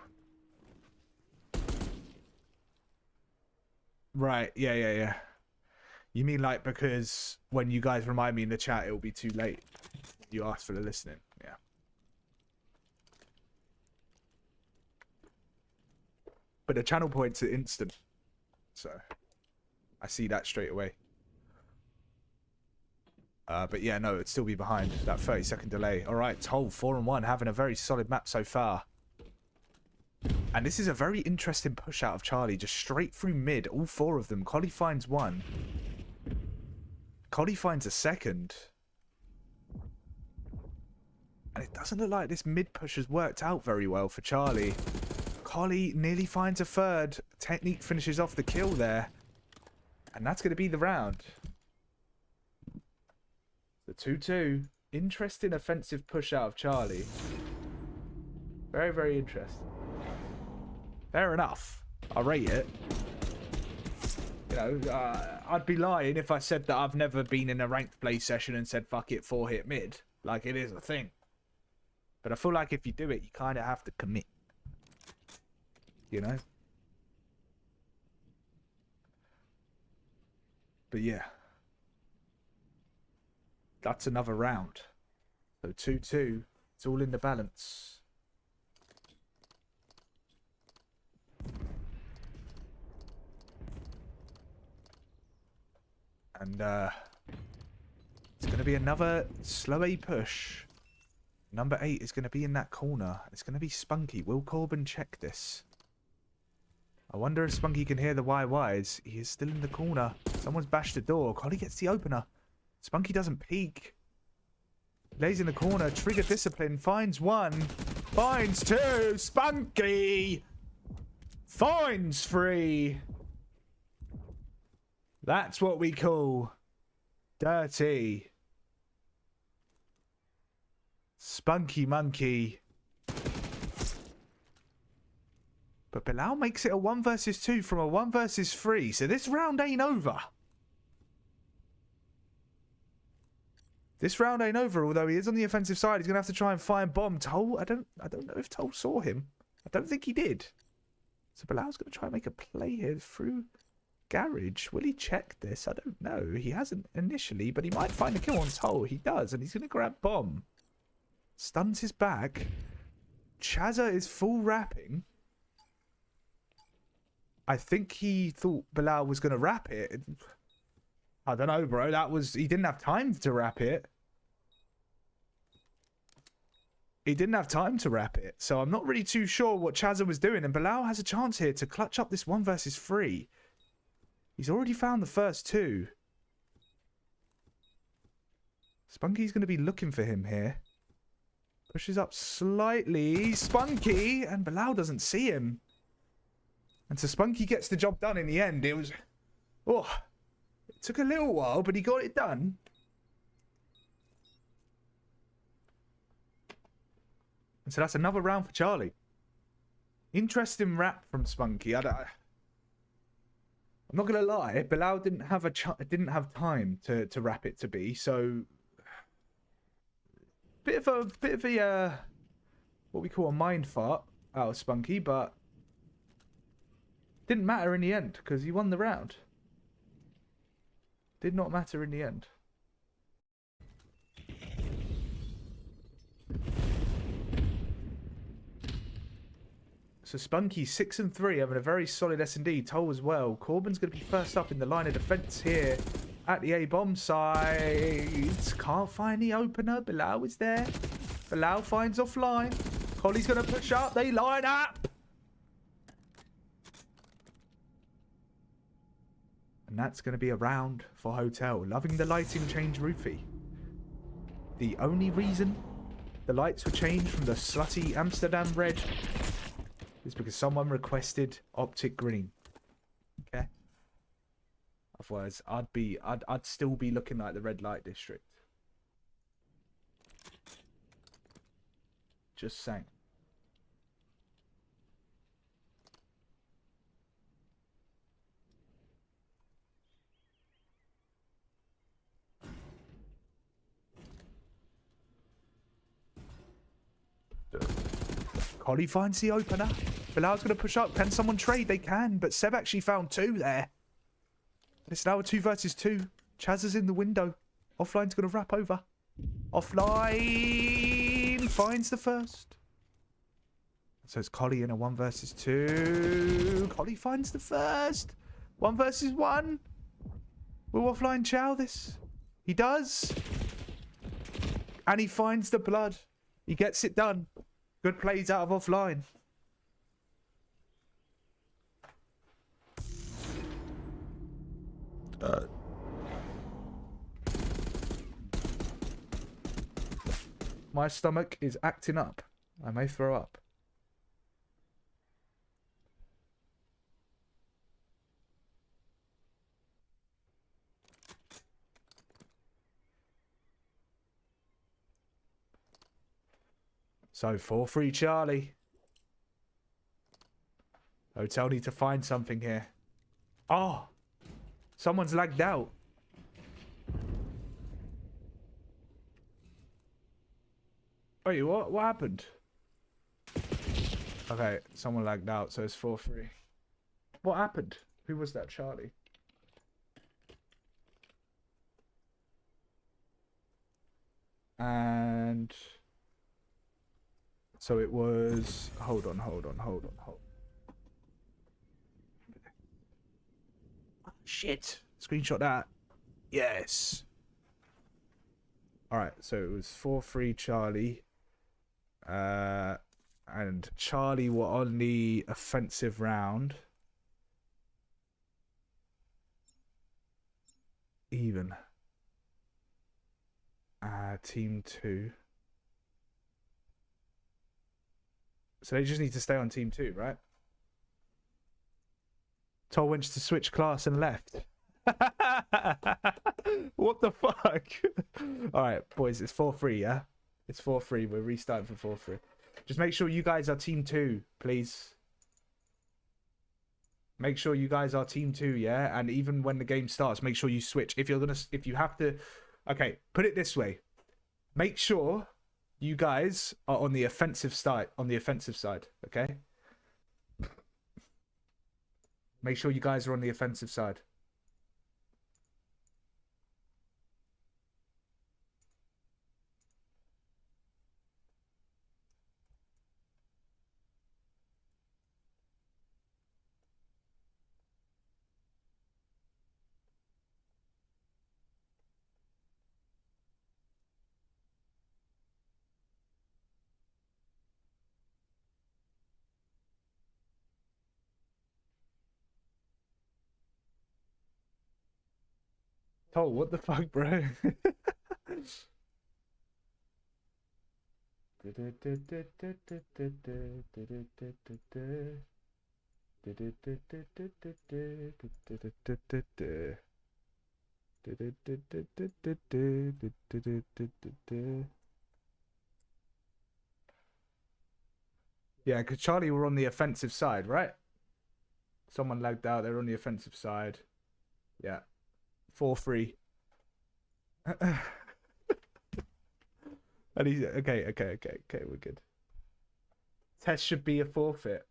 Right, yeah. You mean like because when you guys remind me in the chat, it'll be too late. You asked for the listening, yeah. But the channel points are instant. So, I see that straight away. But yeah, no, it'd still be behind that 30-second delay. All right, Toll 4-1, having a very solid map so far. And this is a very interesting push out of Charlie, just straight through mid, all four of them. Collie finds one. Collie finds a second. And it doesn't look like this mid push has worked out very well for Charlie. Collie nearly finds a third. Technique finishes off the kill there. And that's going to be the round. The 2-2. Interesting offensive push out of Charlie. Very, very interesting. Fair enough. I rate it. You know, I'd be lying if I said that I've never been in a ranked play session and said, fuck it, 4-hit mid. Like, it is a thing. But I feel like if you do it, you kind of have to commit. You know? But yeah. That's another round. So 2-2. It's all in the balance. And it's going to be another slow A push. Number 8 is going to be in that corner. It's going to be Spunky. Will Corbin check this? I wonder if Spunky can hear the YYs. He is still in the corner. Someone's bashed the door. Collie gets the opener. Spunky doesn't peek. Lays in the corner. Trigger discipline. Finds one. Finds two. Spunky finds three. That's what we call dirty. Spunky monkey. But Bilal makes it a 1 versus 2 from a 1 versus 3. So this round ain't over. This round ain't over, although he is on the offensive side. He's going to have to try and find Bomb. Toll, I don't know if Toll saw him. I don't think he did. So Bilal's going to try and make a play here through Garage. Will he check this? I don't know. He hasn't initially, but he might find a kill on Toll. He does, and he's going to grab Bomb. Stuns his back. Chazza is full wrapping. I think he thought Bilal was going to wrap it. I don't know, bro. He didn't have time to wrap it. He didn't have time to wrap it. So I'm not really too sure what Chazza was doing. And Bilal has a chance here to clutch up this 1 versus 3. He's already found the first two. Spunky's going to be looking for him here. Pushes up slightly. Spunky! And Bilal doesn't see him. And so Spunky gets the job done in the end. It was... Oh, it took a little while, but he got it done. And so that's another round for Charlie. Interesting rap from Spunky. I'm not gonna lie, Bilal didn't have time to wrap it to be, so bit of a what we call a mind fart out of Spunky, but didn't matter in the end because he won the round. Did not matter in the end. So Spunky 6 and 3, having a very solid S&D. Toll as well. Corbin's going to be first up in the line of defence here at the A-bomb side. Can't find the opener. Bilal is there. Bilal finds offline. Collie's going to push up. They line up. And that's going to be a round for Hotel. Loving the lighting change, Roofy. The only reason the lights were changed from the slutty Amsterdam red is because someone requested optic green. Okay. Otherwise, I'd still be looking like the red light district. Just saying. Collie finds the opener. Bilal's going to push up. Can someone trade? They can, but Seb actually found two there. It's now a 2 versus 2. Chaz is in the window. Offline's going to wrap over. Offline finds the first. So it's Collie in a 1 versus 2. Collie finds the first. 1 versus 1. Will Offline chow this? He does. And he finds the blood. He gets it done. Good plays out of Offline. My stomach is acting up. I may throw up. So 4-3 Charlie. Hotel need to find something here. Oh, someone's lagged out. Wait, what? What happened? Okay, someone lagged out, so it's 4-3. What happened? Who was that, Charlie? And so it was. Hold on. Shit! Screenshot that. Yes. All right, so it was 4-3 Charlie. And Charlie were on the offensive round. Even. Team 2. So they just need to stay on team 2, right? Told Winch to switch class and left. What the fuck? Alright, boys, it's 4-3, yeah? It's 4-3. We're restarting for 4-3. Just make sure you guys are team 2, please. Make sure you guys are team 2, yeah? And even when the game starts, make sure you switch. If you have to... Okay, put it this way. Make sure you guys are on the offensive side. Okay? Make sure you guys are on the offensive side. Oh, what the fuck, bro? Yeah, because Charlie were on the offensive side, right? Someone lagged out. They're on the offensive side. Yeah. 4-3. And he's okay, we're good. Test should be a forfeit.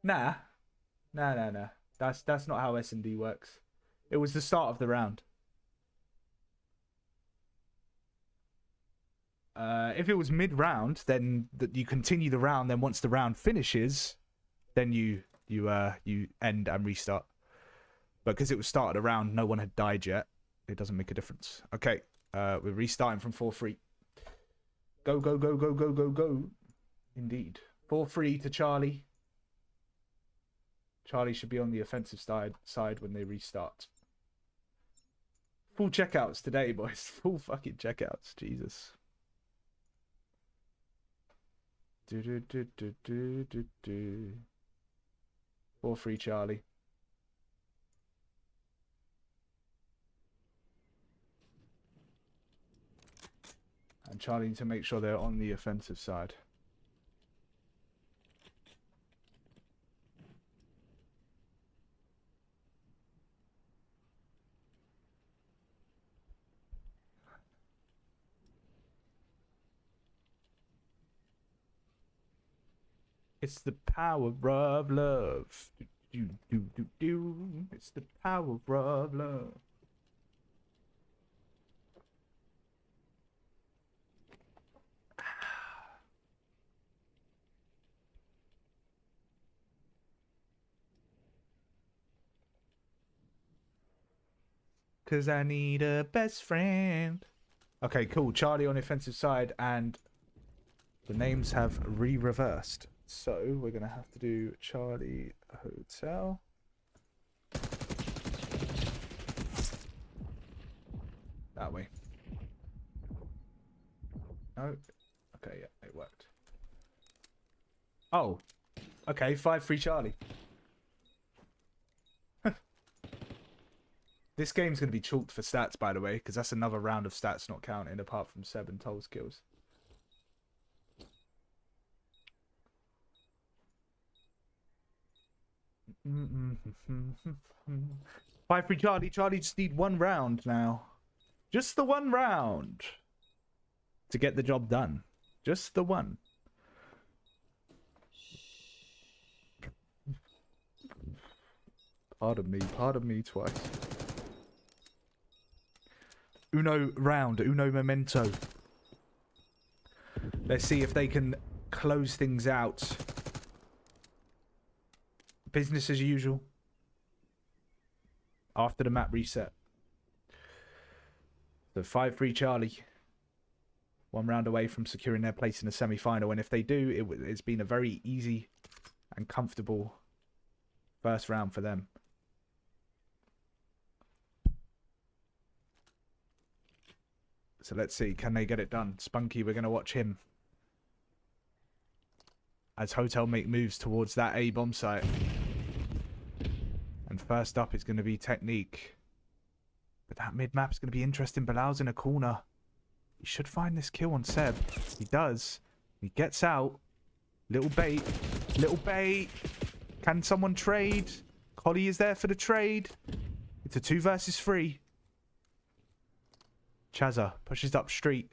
Nah. That's not how S&D works. It was the start of the round. If it was mid-round, then you continue the round. Then once the round finishes, then you end and restart. But because it was start of the round, no one had died yet. It doesn't make a difference. Okay, we're restarting from 4-3. Go. Indeed. 4-3 to Charlie. Charlie should be on the offensive side when they restart. Full checkouts today, boys. Full fucking checkouts. Jesus. 4-3 Charlie. And Charlie need to make sure they're on the offensive side. It's the power of love. It's the power of love. Cause I need a best friend. Okay, cool. Charlie on the offensive side, and the names have re-reversed. So we're gonna have to do Charlie Hotel. That way. No. Okay, yeah, it worked. Oh. Okay, 5-3 Charlie. This game's going to be chalked for stats, by the way, because that's another round of stats not counting, apart from 7 Toll's kills. Five free Charlie. Charlie just need 1 round now. Just the 1 round to get the job done. Just the 1. Pardon me twice. Uno round, uno memento. Let's see if they can close things out. Business as usual. After the map reset. So 5-3 Charlie. 1 round away from securing their place in the semi-final. And if they do, it's been a very easy and comfortable first round for them. So let's see, can they get it done? Spunky, we're going to watch him as Hotel make moves towards that A bomb site. And first up is going to be Technique. But that mid-map is going to be interesting. Bilal's in a corner. He should find this kill on Seb. He does. He gets out. Little bait. Little bait. Can someone trade? Collie is there for the trade. It's a 2 versus 3. Chazza pushes up street.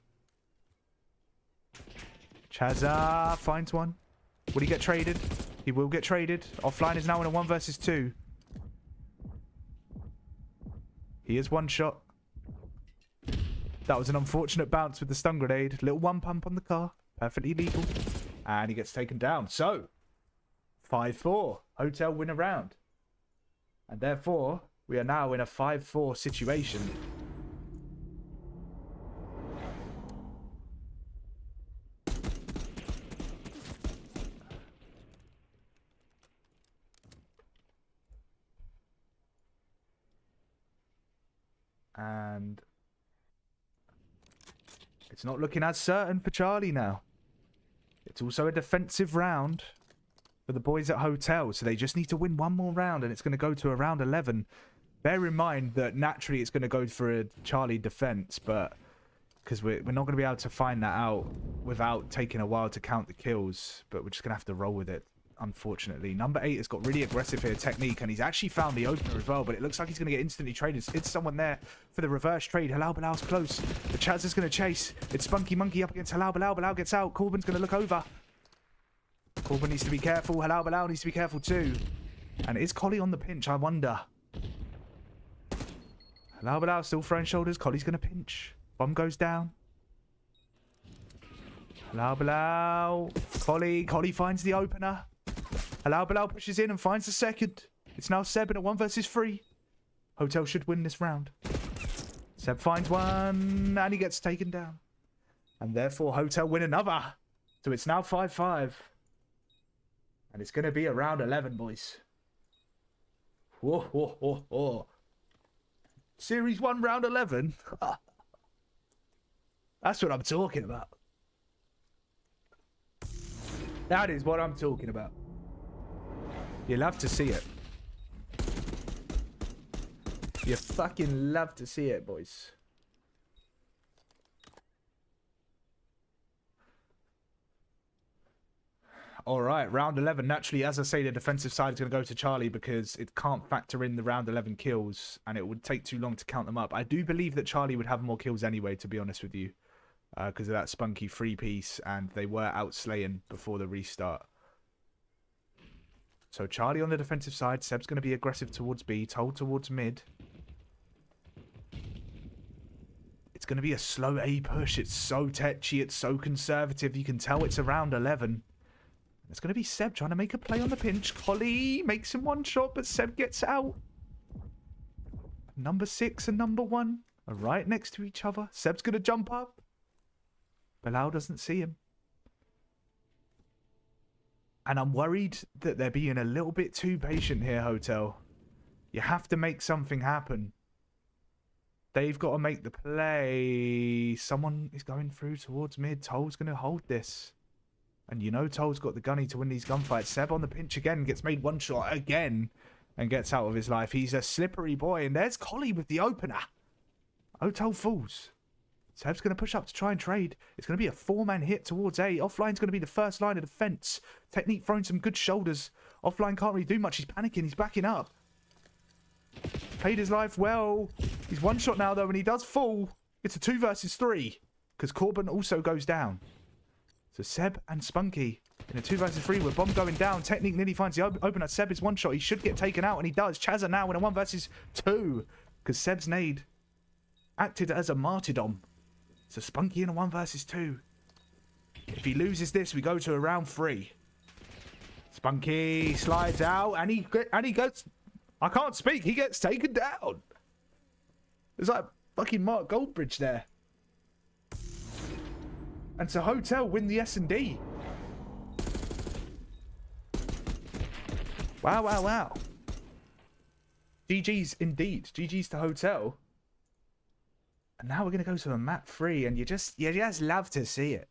Chazza finds one. Will he get traded? He will get traded. Offline is now in a 1 versus 2. He is 1 shot. That was an unfortunate bounce with the stun grenade. Little 1 pump on the car. Perfectly legal. And he gets taken down. So, 5-4. Hotel win a round. And therefore, we are now in a 5-4 situation. And it's not looking as certain for Charlie now. It's also a defensive round for the boys at Hotel, so they just need to win 1 more round, and it's going to go to a round 11. Bear in mind that naturally it's going to go for a Charlie defense, but because we're not going to be able to find that out without taking a while to count the kills, but we're just going to have to roll with it. Unfortunately, number 8 has got really aggressive here, Technique, and he's actually found the opener as well, but it looks like he's going to get instantly traded. It's someone there for the reverse trade. Halal Bilal's close. The Chaz is going to chase. It's Spunky Monkey up against Halal Bilal. Bilal gets out. Corbin's going to look over. Corbin needs to be careful. Halal Bilal needs to be careful too. And is Collie on the pinch? I wonder. Halal Bilal still throwing shoulders. Collie's going to pinch. Bomb goes down. Halal Bilal. Collie finds the opener. Halal Bilal pushes in and finds the second. It's now Seb in a 1 versus 3. Hotel should win this round. Seb finds one and he gets taken down. And therefore Hotel win another. So it's now 5-5. And it's going to be a round 11, boys. Whoa, whoa, whoa, whoa. Series 1, round 11. That's what I'm talking about. That is what I'm talking about. You love to see it. You fucking love to see it, boys. Alright, round 11. Naturally, as I say, the defensive side is going to go to Charlie because it can't factor in the round 11 kills and it would take too long to count them up. I do believe that Charlie would have more kills anyway, to be honest with you. Because of that Spunky 3-piece and they were outslaying before the restart. So Charlie on the defensive side. Seb's going to be aggressive towards B. Toll towards mid. It's going to be a slow A push. It's so tetchy. It's so conservative. You can tell it's around 11. It's going to be Seb trying to make a play on the pinch. Collie makes him 1 shot, but Seb gets out. Number 6 and number 1 are right next to each other. Seb's going to jump up. Bilal doesn't see him. And I'm worried that they're being a little bit too patient here, Hotel. You have to make something happen. They've got to make the play. Someone is going through towards mid. Toll's going to hold this. And you know Toll's got the gunny to win these gunfights. Seb on the pinch again, gets made one shot again and gets out of his life. He's a slippery boy. And there's Collie with the opener. Toll falls. Seb's going to push up to try and trade. It's going to be a 4-man hit towards A. Offline's going to be the first line of defense. Technique throwing some good shoulders. Offline can't really do much. He's panicking. He's backing up. Played his life well. He's one shot now, though, and he does fall. It's a 2 versus 3 because Corbin also goes down. So Seb and Spunky in a 2 versus 3 with Bomb going down. Technique nearly finds the opener. Seb is one shot. He should get taken out, and he does. Chazza now in a 1 versus 2 because Seb's nade acted as a martyrdom. So Spunky in a 1 versus 2. If he loses this, we go to a round 3. Spunky slides out, and he gets... I can't speak. He gets taken down. It's like fucking Mark Goldbridge there. And so Hotel win the S&D. Wow, wow, wow. GG's indeed. GG's to Hotel. And now we're going to go to a map 3, and you just love to see it.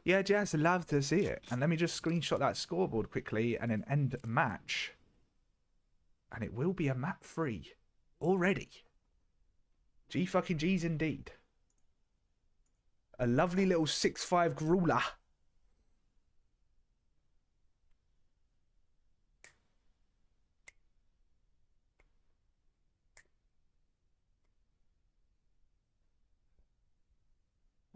You just love to see it. And let me just screenshot that scoreboard quickly and then end match. And it will be a map 3 already. G fucking G's indeed. A lovely little 6-5 grueler.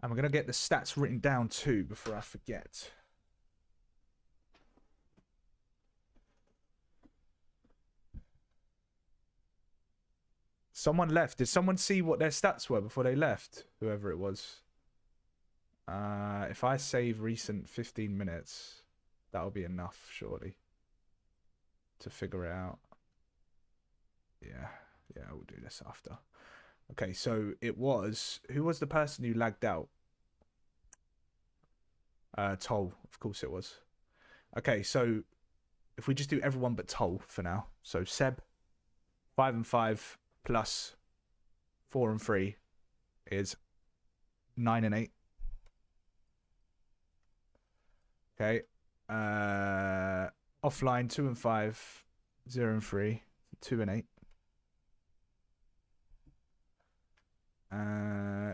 And we're going to get the stats written down too before I forget. Someone left. Did someone see what their stats were before they left? Whoever it was. If I save recent 15 minutes, that'll be enough, surely, to figure it out. Yeah, we'll do this after. Okay, so it was... Who was the person who lagged out? Toll, of course it was. Okay, so if we just do everyone but Toll for now. So Seb, 5 and 5 plus 4 and 3 is 9 and 8. Okay. Offline 2 and 5, 0 and 3, 2 and 8.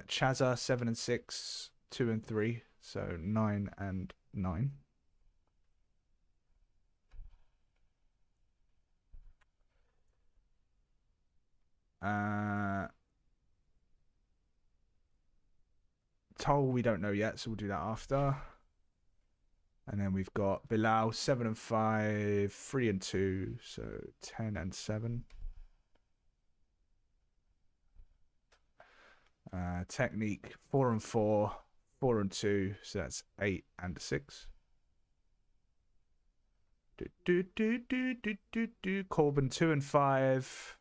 Chazza 7 and 6, 2 and 3, so 9 and 9. Toll we don't know yet, so we'll do that after. And then we've got Bilal 7 and 5, 3 and 2, so 10 and 7. Technique 4 and 4, 4 and 2, so that's 8 and 6. Corbin 2 and 5,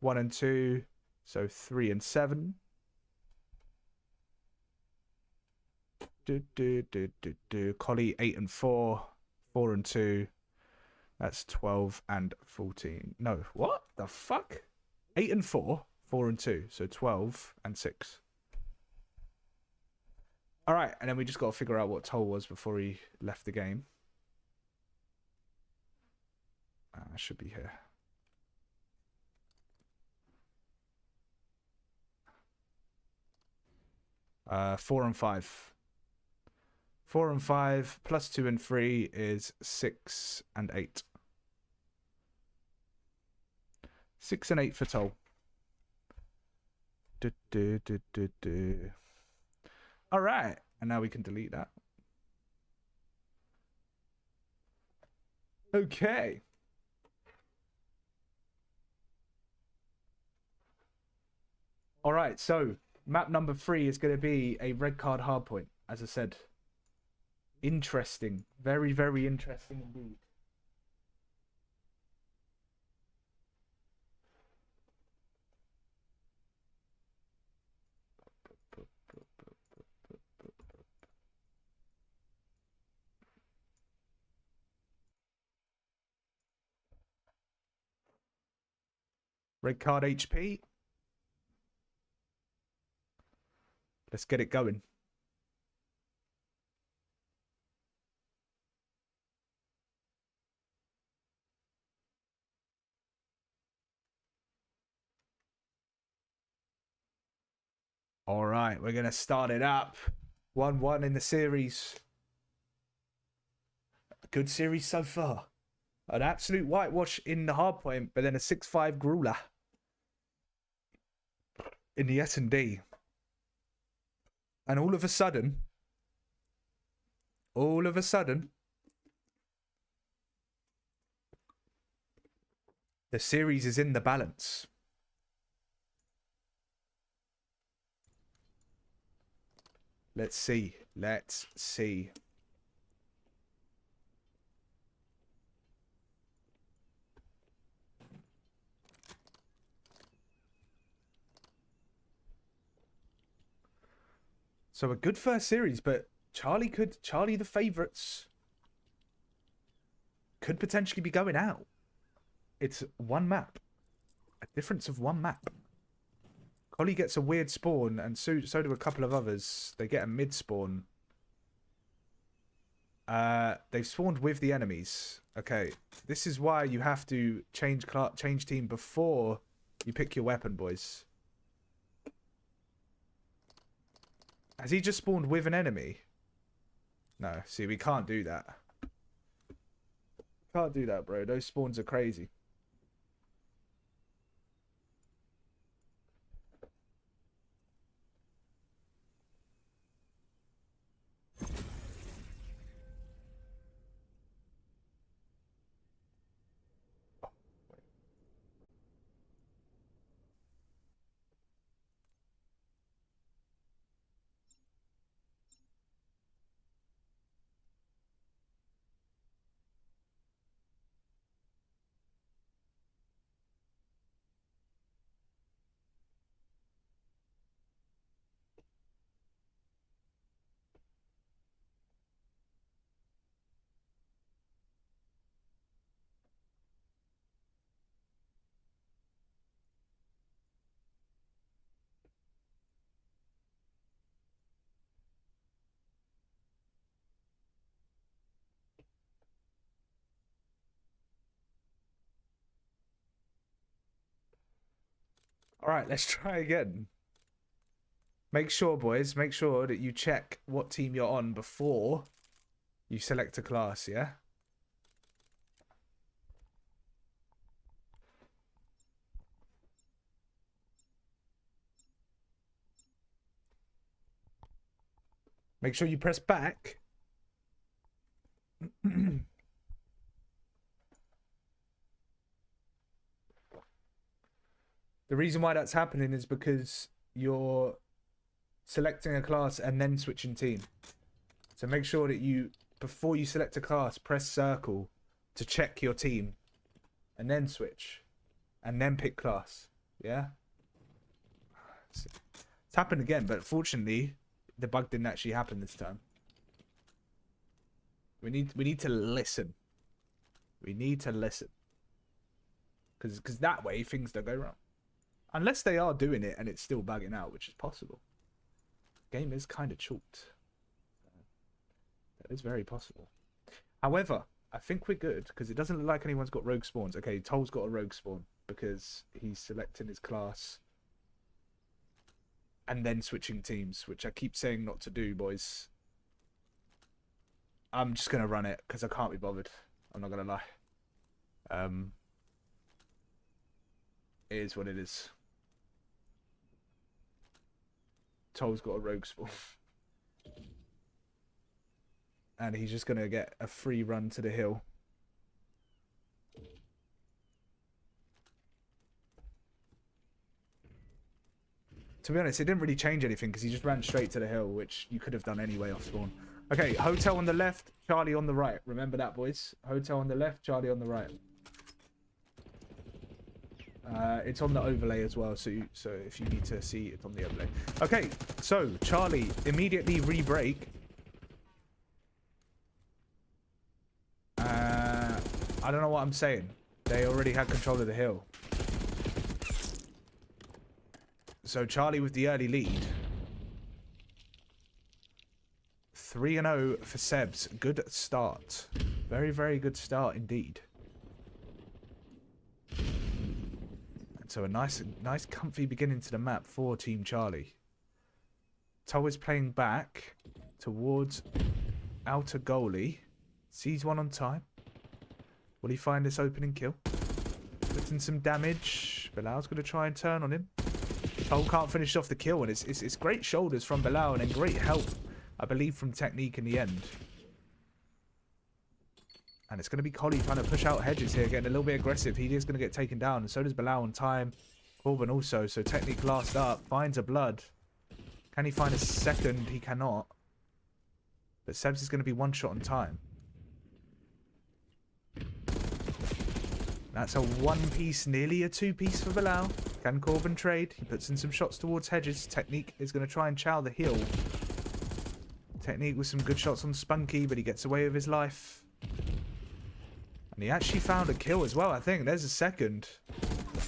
1 and 2, so 3 and 7. Collie 8 and 4, 4 and 2, that's 12 and 14. No, what the fuck? 8 and 4, 4 and 2, so 12 and 6. All right, and then we just got to figure out what Toll was before he left the game. Should be here. Uh, 4 and 5. 4 and 5 plus 2 and 3 is 6 and 8. 6 and 8 for Toll. All right, and now we can delete that. Okay. All right, so map number 3 is going to be a red card hardpoint, as I said. Interesting. Very, very interesting indeed. Red card HP. Let's get it going. All right, we're going to start it up. 1-1 in the series. A good series so far. An absolute whitewash in the hard point, but then a 6-5 grueler in the S&D. And all of a sudden, the series is in the balance. Let's see. Let's see. So a good first series, but Charlie the favourites could potentially be going out. It's one map. A difference of one map. Collie gets a weird spawn, and so do a couple of others. They get a mid spawn. They've spawned with the enemies. Okay, this is why you have to change team before you pick your weapon, boys. Has he just spawned with an enemy? No, see, we can't do that. Can't do that, bro. Those spawns are crazy. All right, let's try again. Make sure, boys, make sure that you check what team you're on before you select a class, yeah? Make sure you press back. The reason why that's happening is because you're selecting a class and then switching team. So make sure that you, before you select a class, press circle to check your team and then switch and then pick class. Yeah? It's happened again, but fortunately the bug didn't actually happen this time. We need to listen. We need to listen. Because that way things don't go wrong. Unless they are doing it and it's still bugging out, which is possible. The game is kind of chalked. That is very possible. However, I think we're good because it doesn't look like anyone's got rogue spawns. Okay, Toll's got a rogue spawn because he's selecting his class and then switching teams, which I keep saying not to do, boys. I'm just going to run it because I can't be bothered. I'm not going to lie. It is what it is. Toll's got a rogue spawn. And he's just going to get a free run to the hill. To be honest, it didn't really change anything because he just ran straight to the hill, which you could have done anyway off spawn. Okay, hotel on the left, Charlie on the right. Remember that, boys. Hotel on the left, Charlie on the right. It's on the overlay as well, so if you need to see, it's on the overlay. Okay, so Charlie, immediately re-break. I don't know what I'm saying. They already had control of the hill. So Charlie with the early lead. 3-0 for Sebs. Good start. Very, very good start indeed. And so a nice comfy beginning to the map for Team Charlie. Toe is playing back towards outer goalie. Sees one on time. Will he find this opening kill? Puts in some damage. Bilal's going to try and turn on him. Toe can't finish off the kill, and it's great shoulders from Bilal and then great help, I believe, from Technique in the end. And it's going to be Collie trying to push out Hedges here, getting a little bit aggressive. He is going to get taken down, and so does Bilal on time. Corbin also, so Technique last up, finds a blood. Can he find a second? He cannot. But Sebs is going to be one shot on time. That's a one-piece, nearly a two-piece for Bilal. Can Corbin trade? He puts in some shots towards Hedges. Technique is going to try and chow the hill. Technique with some good shots on Spunky, but he gets away with his life. And he actually found a kill as well, I think. There's a second.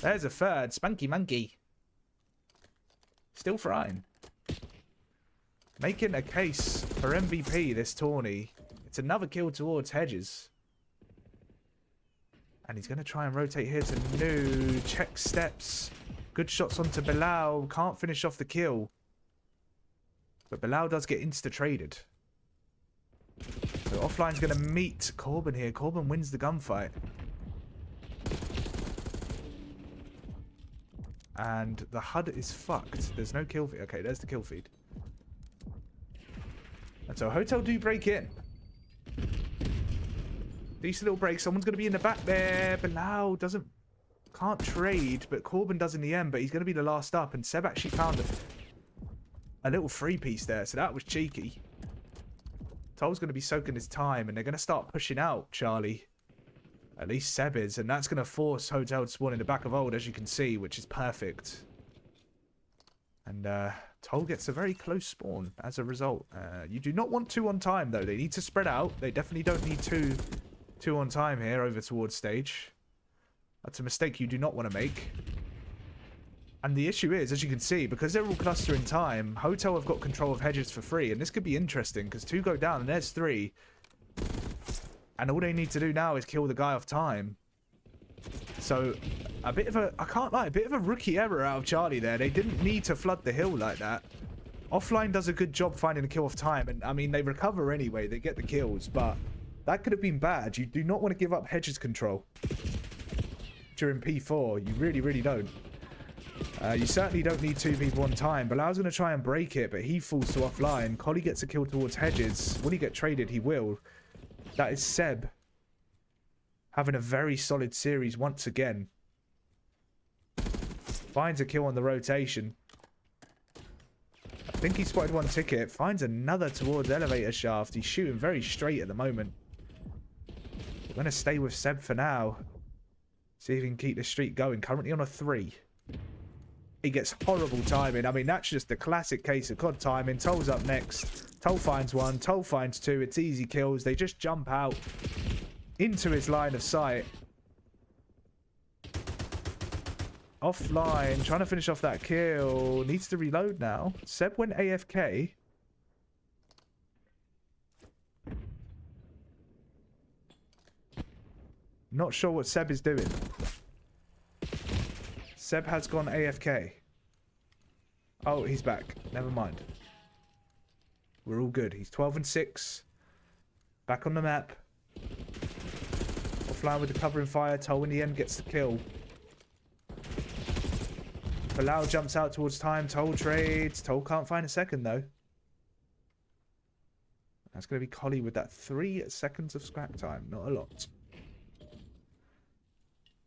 There's a third. Spunky Monkey. Still frying. Making a case for MVP this tourney. It's another kill towards Hedges. And he's going to try and rotate here to Nu. Check steps. Good shots onto Bilal. Can't finish off the kill. But Bilal does get insta-traded. So Offline's going to meet Corbin here. Corbin wins the gunfight. And the HUD is fucked. There's no kill feed. Okay, there's the kill feed. And so Hotel do break in. Decent little break. Someone's going to be in the back there. Bilal can't trade, but Corbin does in the end. But he's going to be the last up. And Seb actually found a little free piece there. So that was cheeky. Toll's going to be soaking his time. And they're going to start pushing out Charlie. At least Seb is. And that's going to force Hotel to spawn in the back of Old, as you can see, which is perfect. And Toll gets a very close spawn as a result. You do not want 2 on time, though. They need to spread out. They definitely don't need two on time here over towards stage. That's a mistake you do not want to make. And the issue is, as you can see, because they're all clustering time, Hotel have got control of Hedges for free. And this could be interesting, because 2 go down and there's 3. And all they need to do now is kill the guy off time. So, a bit of a, I can't lie, a bit of a rookie error out of Charlie there. They didn't need to flood the hill like that. Offline does a good job finding a kill off time. And, I mean, they recover anyway. They get the kills. But that could have been bad. You do not want to give up Hedges control during P4. You really, really don't. You certainly don't need 2 people on time. Bilal's going to try and break it, but he falls to offline. Collie gets a kill towards Hedges. Will he get traded? He will. That is Seb having a very solid series once again. Finds a kill on the rotation. I think he spotted 1 ticket. Finds another towards elevator shaft. He's shooting very straight at the moment. We're going to stay with Seb for now. See if he can keep the streak going. Currently on a 3. He gets horrible timing. I mean, that's just the classic case of COD timing. Toll's up next. Toll finds 1. Toll finds 2. It's easy kills. They just jump out into his line of sight. Offline. Trying to finish off that kill. Needs to reload now. Seb went AFK. Not sure what Seb is doing. Seb has gone AFK. Oh, he's back. Never mind. We're all good. He's 12 and 6. Back on the map. Offline with the covering fire. Toll in the end gets the kill. Bilal jumps out towards time. Toll trades. Toll can't find a second though. That's going to be Collie with that 3 seconds of scrap time. Not a lot.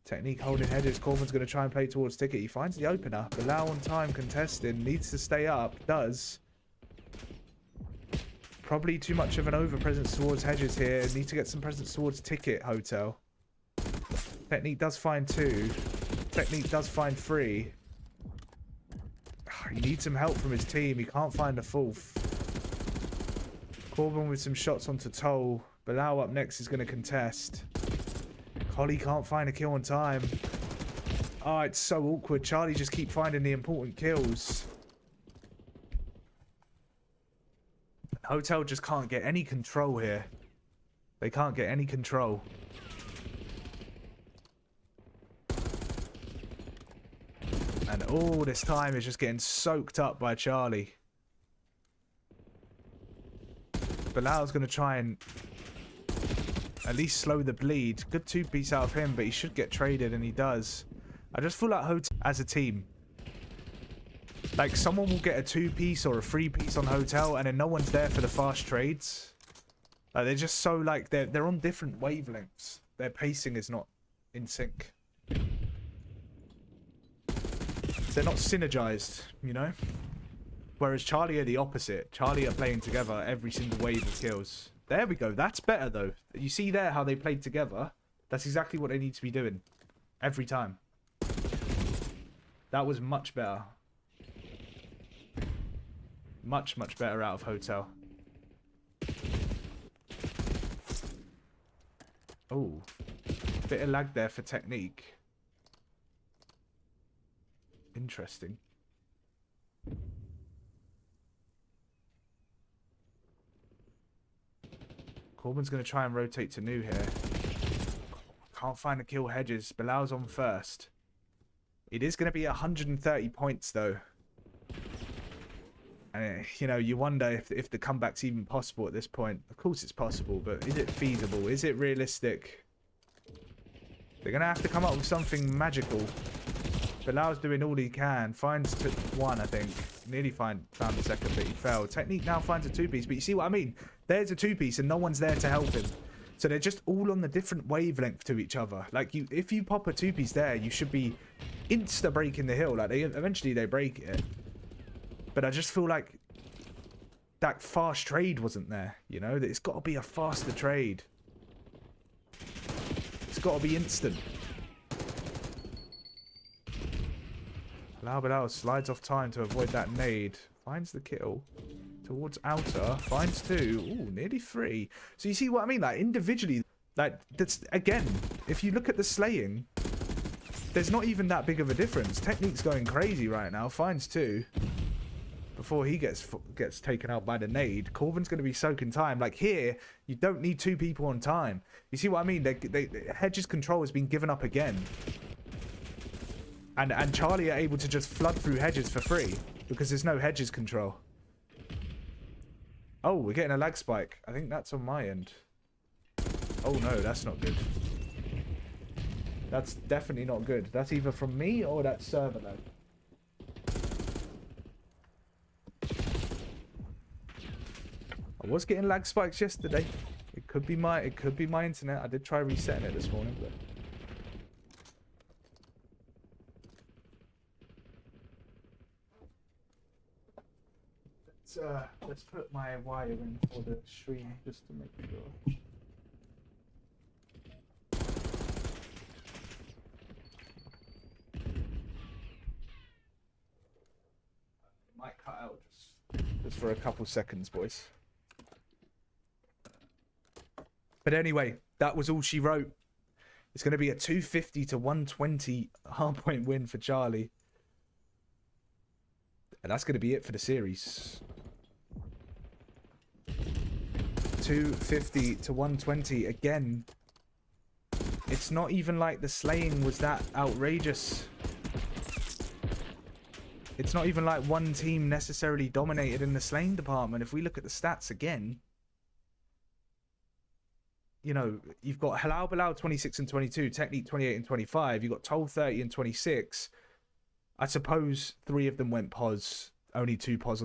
Technique holding Hedges. Corbin's going to try and play towards ticket. He finds the opener. Bilal on time contesting. Needs to stay up. Does. Probably too much of an over presence towards Hedges here. Need to get some presence towards ticket, Hotel. Technique does find 2. Technique does find 3. He needs some help from his team. He can't find a 4th. Corbin with some shots onto Toll. Bilal up next is going to contest. Collie can't find a kill on time. Oh, it's so awkward. Charlie just keep finding the important kills. Hotel just can't get any control here. They can't get any control. And all this time is just getting soaked up by Charlie. Bilal's going to try and at least slow the bleed. Good two-piece out of him, but he should get traded, and he does. I just feel like Hotel as a team, like someone will get a two-piece or a three-piece on Hotel, and then no one's there for the fast trades. Like they're just so like they're on different wavelengths. Their pacing is not in sync. They're not synergized, you know? Whereas Charlie are the opposite. Charlie are playing together every single wave of kills. There we go. That's better, though. You see there how they played together? That's exactly what they need to be doing. Every time. That was much better. Much, much better out of Hotel. Oh. Bit of lag there for technique. Interesting. Corbin's going to try and rotate to new here. Can't find a kill Hedges. Bilal's on first. It is going to be 130 points, though. And, you know, you wonder if the comeback's even possible at this point. Of course it's possible, but is it feasible? Is it realistic? They're going to have to come up with something magical. Bilal's doing all he can. Finds one, I think. Nearly found the second, but he failed. Technique now finds a two-piece, but you see what I mean? There's a two-piece and no one's there to help him. So they're just all on the different wavelength to each other. Like, if you pop a two-piece there, you should be insta-breaking the hill. Like, eventually they break it. But I just feel like that fast trade wasn't there, you know? It's got to be a faster trade. It's got to be instant. Bilal slides off time to avoid that nade. Finds the kill. Towards outer. Finds two. Ooh, nearly three. So you see what I mean? Like, individually, like, that's, again, if you look at the slaying, there's not even that big of a difference. Technique's going crazy right now. Finds two. Before he gets taken out by the nade. Corbin's going to be soaking time. Like, here, you don't need two people on time. You see what I mean? Hedges' control has been given up again. And Charlie are able to just flood through Hedges for free because there's no Hedges control. Oh, we're getting a lag spike. I think that's on my end. Oh no, that's not good. That's definitely not good. That's either from me or that's server lag. I was getting lag spikes yesterday. It could be my internet. I did try resetting it this morning, but let's put my wire in for the stream just to make sure. It might cut out just for a couple seconds, boys. But anyway, that was all she wrote. It's going to be a 250 to 120 hardpoint win for Charlie. And that's going to be it for the series. 250 to 120 again. It's not even like the slaying was that outrageous. It's not even like one team necessarily dominated in the slaying department. If we look at the stats again, you know, you've got Halal Bilal 26 and 22, Technique 28 and 25. You've got Toll 30 and 26. I suppose 3 of them went pos, only 2 pos